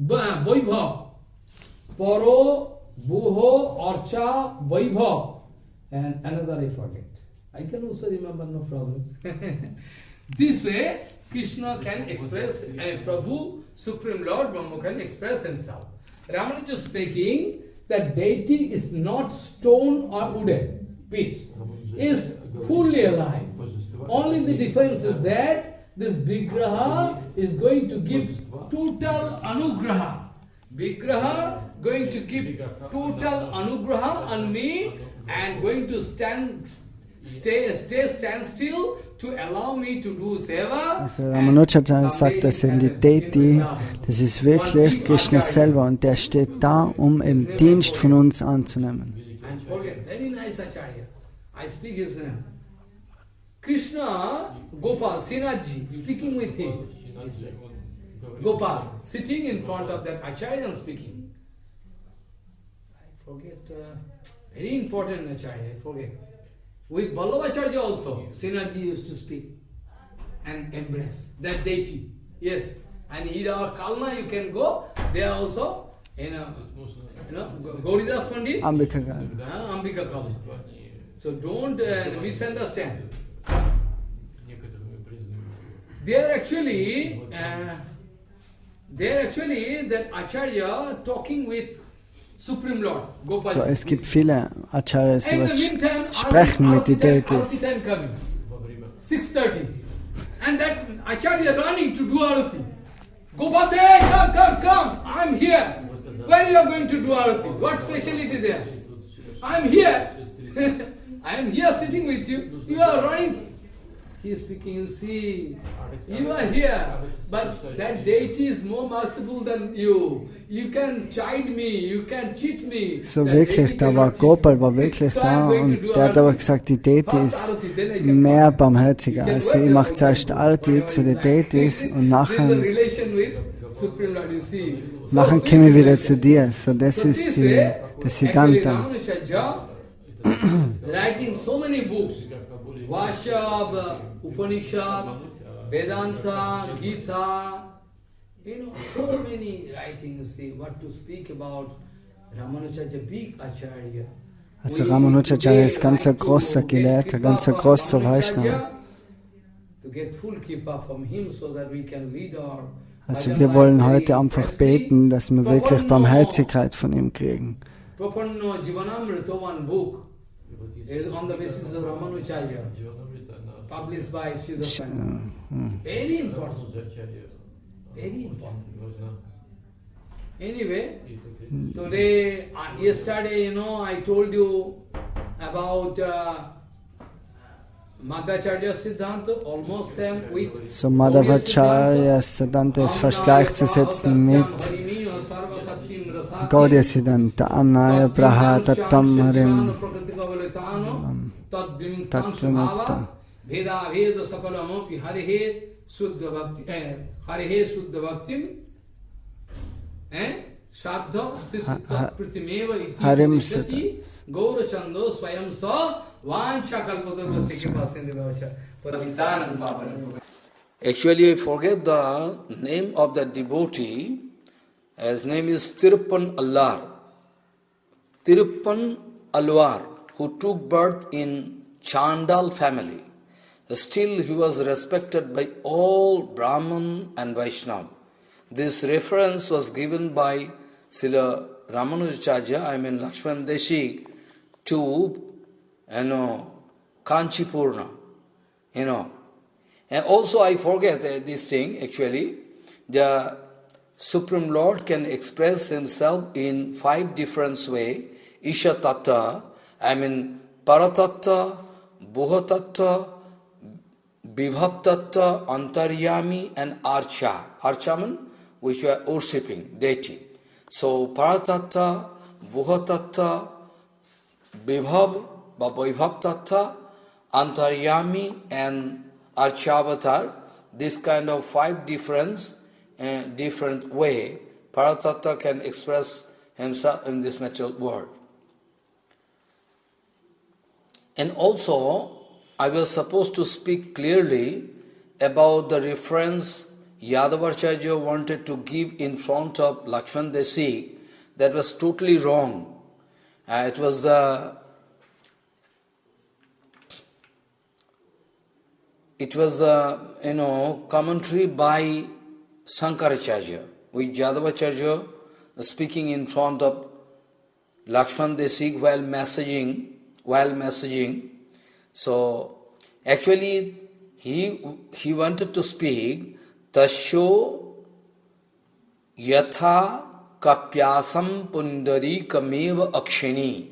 Vaibhav, Paro, Buho, Archa, Vaibhav, and another I forget. I can also remember, no problem. This way, Krishna can express, Prabhu, Supreme Lord Brahma can express himself. Ramanuja speaking, that deity is not stone or wooden piece, is fully alive. Only the difference is that this Vigraha is going to give total anugraha. Vigraha going to give total anugraha on me and going to stand still to allow me to do seva. Also Ramanuja sagt, dass die Deity, das ist wirklich Krishna selber und der steht da, um im Dienst von uns anzunehmen. And forget, very nice Acharya. I speak his name. Krishna, Gopal, Sinaji, speaking with him. Gopal, sitting in front of that Acharya and speaking. I forget, very important Acharya, I forget. With Vallabhacharya also, Sinaji used to speak and embrace that deity. Yes, and in our Kalna you can go, there also, Gauridas Pandit, Ambika Kalna. So don't misunderstand. They are actually that Acharya talking with Supreme Lord, Gopal. So, es gibt viele Acharyas, die was sprechen mit den Deities. 6:30. And that Acharya running to do Arati. Gopal says, hey, come, I'm here. Where you are going to do Arati? What speciality there? I'm here. I am here sitting with you. You are running. he is speaking, you see, you are here, but that deity is more merciful than you. You can chide me, you can cheat me. So wirklich, da war Gopal war wirklich da und der hat aber gesagt, die Deity ist mehr barmherziger. Also ich mache zuerst Arati zu den Deities und nachher komme ich wieder zu dir. So das ist der Siddhanta. Writing so many books, Vashyab, Upanishad, Vedanta, Gita, so many writings, what to speak about Ramanuja Acharya, big Acharya. Also Ramanuja Acharya ist ganz ein großer Gelehrter, ganz ein großer Vaishnava. Also wir wollen heute einfach beten, dass wir wirklich Barmherzigkeit von ihm kriegen. Is on the basis of Ramanuja Acharya, published by Siddhartha. Very important. Very important. Anyway, today, yesterday, I told you about Madhvacharya Siddhanta, almost same with So Madhvacharya Siddhanta ist fast gleichzusetzen mit Gaudiya Siddhanta, Amnaya Braha Tattam Harim Tattvamukta. Veda Veda Sakalamopi Harihe Suddha Bhaktim Shraddha Pritimeva Harim Iti Gaurachando Swayam Sa Vancha Kalpatarva Sikipasendivasha. Actually, I forget the name of that devotee. His name is Tiruppan Allar. Tiruppan Alvar, who took birth in Chandal family. Still, he was respected by all Brahman and Vaishnava. This reference was given by Srila Ramanuja Acharya, Lakshman Deshik, to, Kanchipurna, And also I forget this thing, actually. The Supreme Lord can express himself in 5 different ways. Isha Tattva, Paratattva, Bhuhatattva, Vibhav Tattva, Antaryami and Archa. Archaman, which were worshipping, deity. So Paratattva, Bhuhatattva, Vibhav, Vibhav Tattva, Antaryami and Archavatar. This kind of 5 different way, Paratattva can express himself in this material world. And also, I was supposed to speak clearly about the reference Yadavacharya wanted to give in front of Lakshman Desi. That was totally wrong. It was the commentary by Shankaracharya, with Yadavacharya speaking in front of Lakshman Desi while messaging. So, actually, he wanted to speak Tasho Yatha Kapyasam Pundari Kameva Akshani.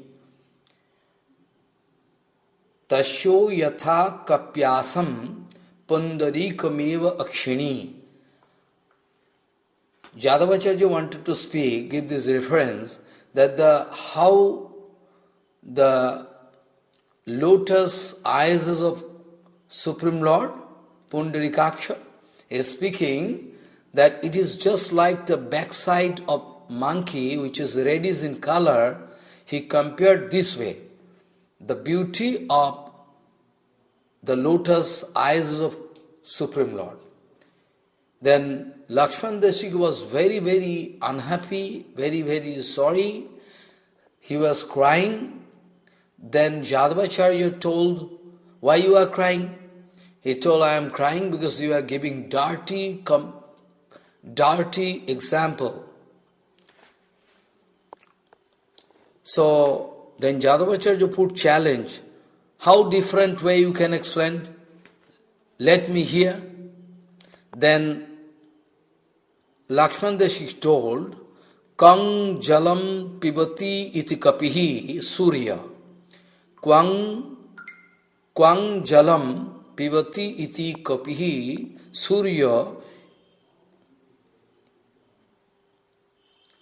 Tasho Yatha Kapyasam Pundari Kameva Akshani. Yadavacharya wanted to speak, give this reference, that how the lotus eyes of Supreme Lord, Pundarikaksha, is speaking that it is just like the backside of monkey, which is reddish in color. He compared this way, the beauty of the lotus eyes of Supreme Lord. Then Lakshman Desik was very, very unhappy, very, very sorry. He was crying. Then Yadavacharya told, why you are crying? He told, I am crying because you are giving dirty example. So, then Yadavacharya put challenge. How different way you can explain? Let me hear. Then Lakshman Desik told, Kang jalam pibati iti kapihi surya. Kwang jalam pivati iti kapihi surya.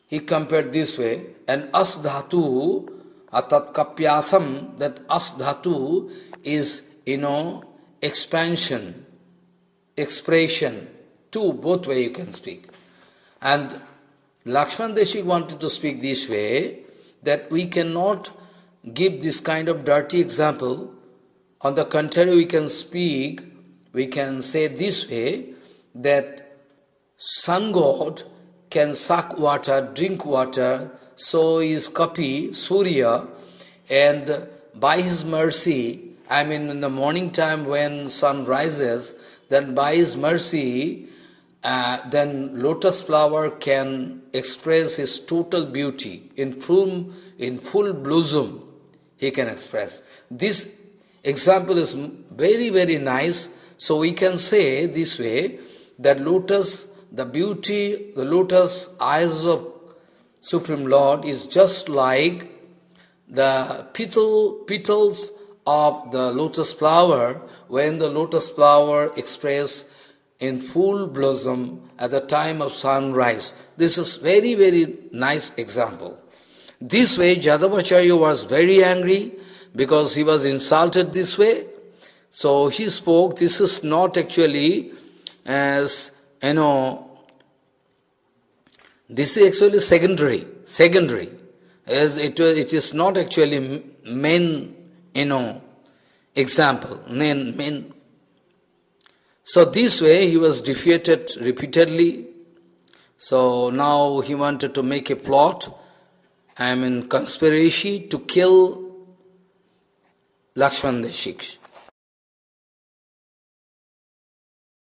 He compared this way, and as dhatu, atat kapyasam, that as dhatu is, expansion, expression, two, both way you can speak. And Lakshman Deshik wanted to speak this way, that we cannot give this kind of dirty example. On the contrary, we can speak, we can say this way, that sun god can suck water, drink water, so is Kapi, Surya, and by his mercy, in the morning time when sun rises, then by his mercy, then lotus flower can express his total beauty in full blossom. He can express. This example is very, very nice. So we can say this way, that lotus, the beauty, the lotus eyes of Supreme Lord is just like the petals of the lotus flower, when the lotus flower expresses in full blossom at the time of sunrise. This is very, very nice example. This way, Jadavacharya was very angry because he was insulted this way. So he spoke, this is not actually as, this is actually secondary. As it is not actually main, example, main. So this way he was defeated repeatedly. So now he wanted to make a plot, conspiracy to kill Lakshman Deshik.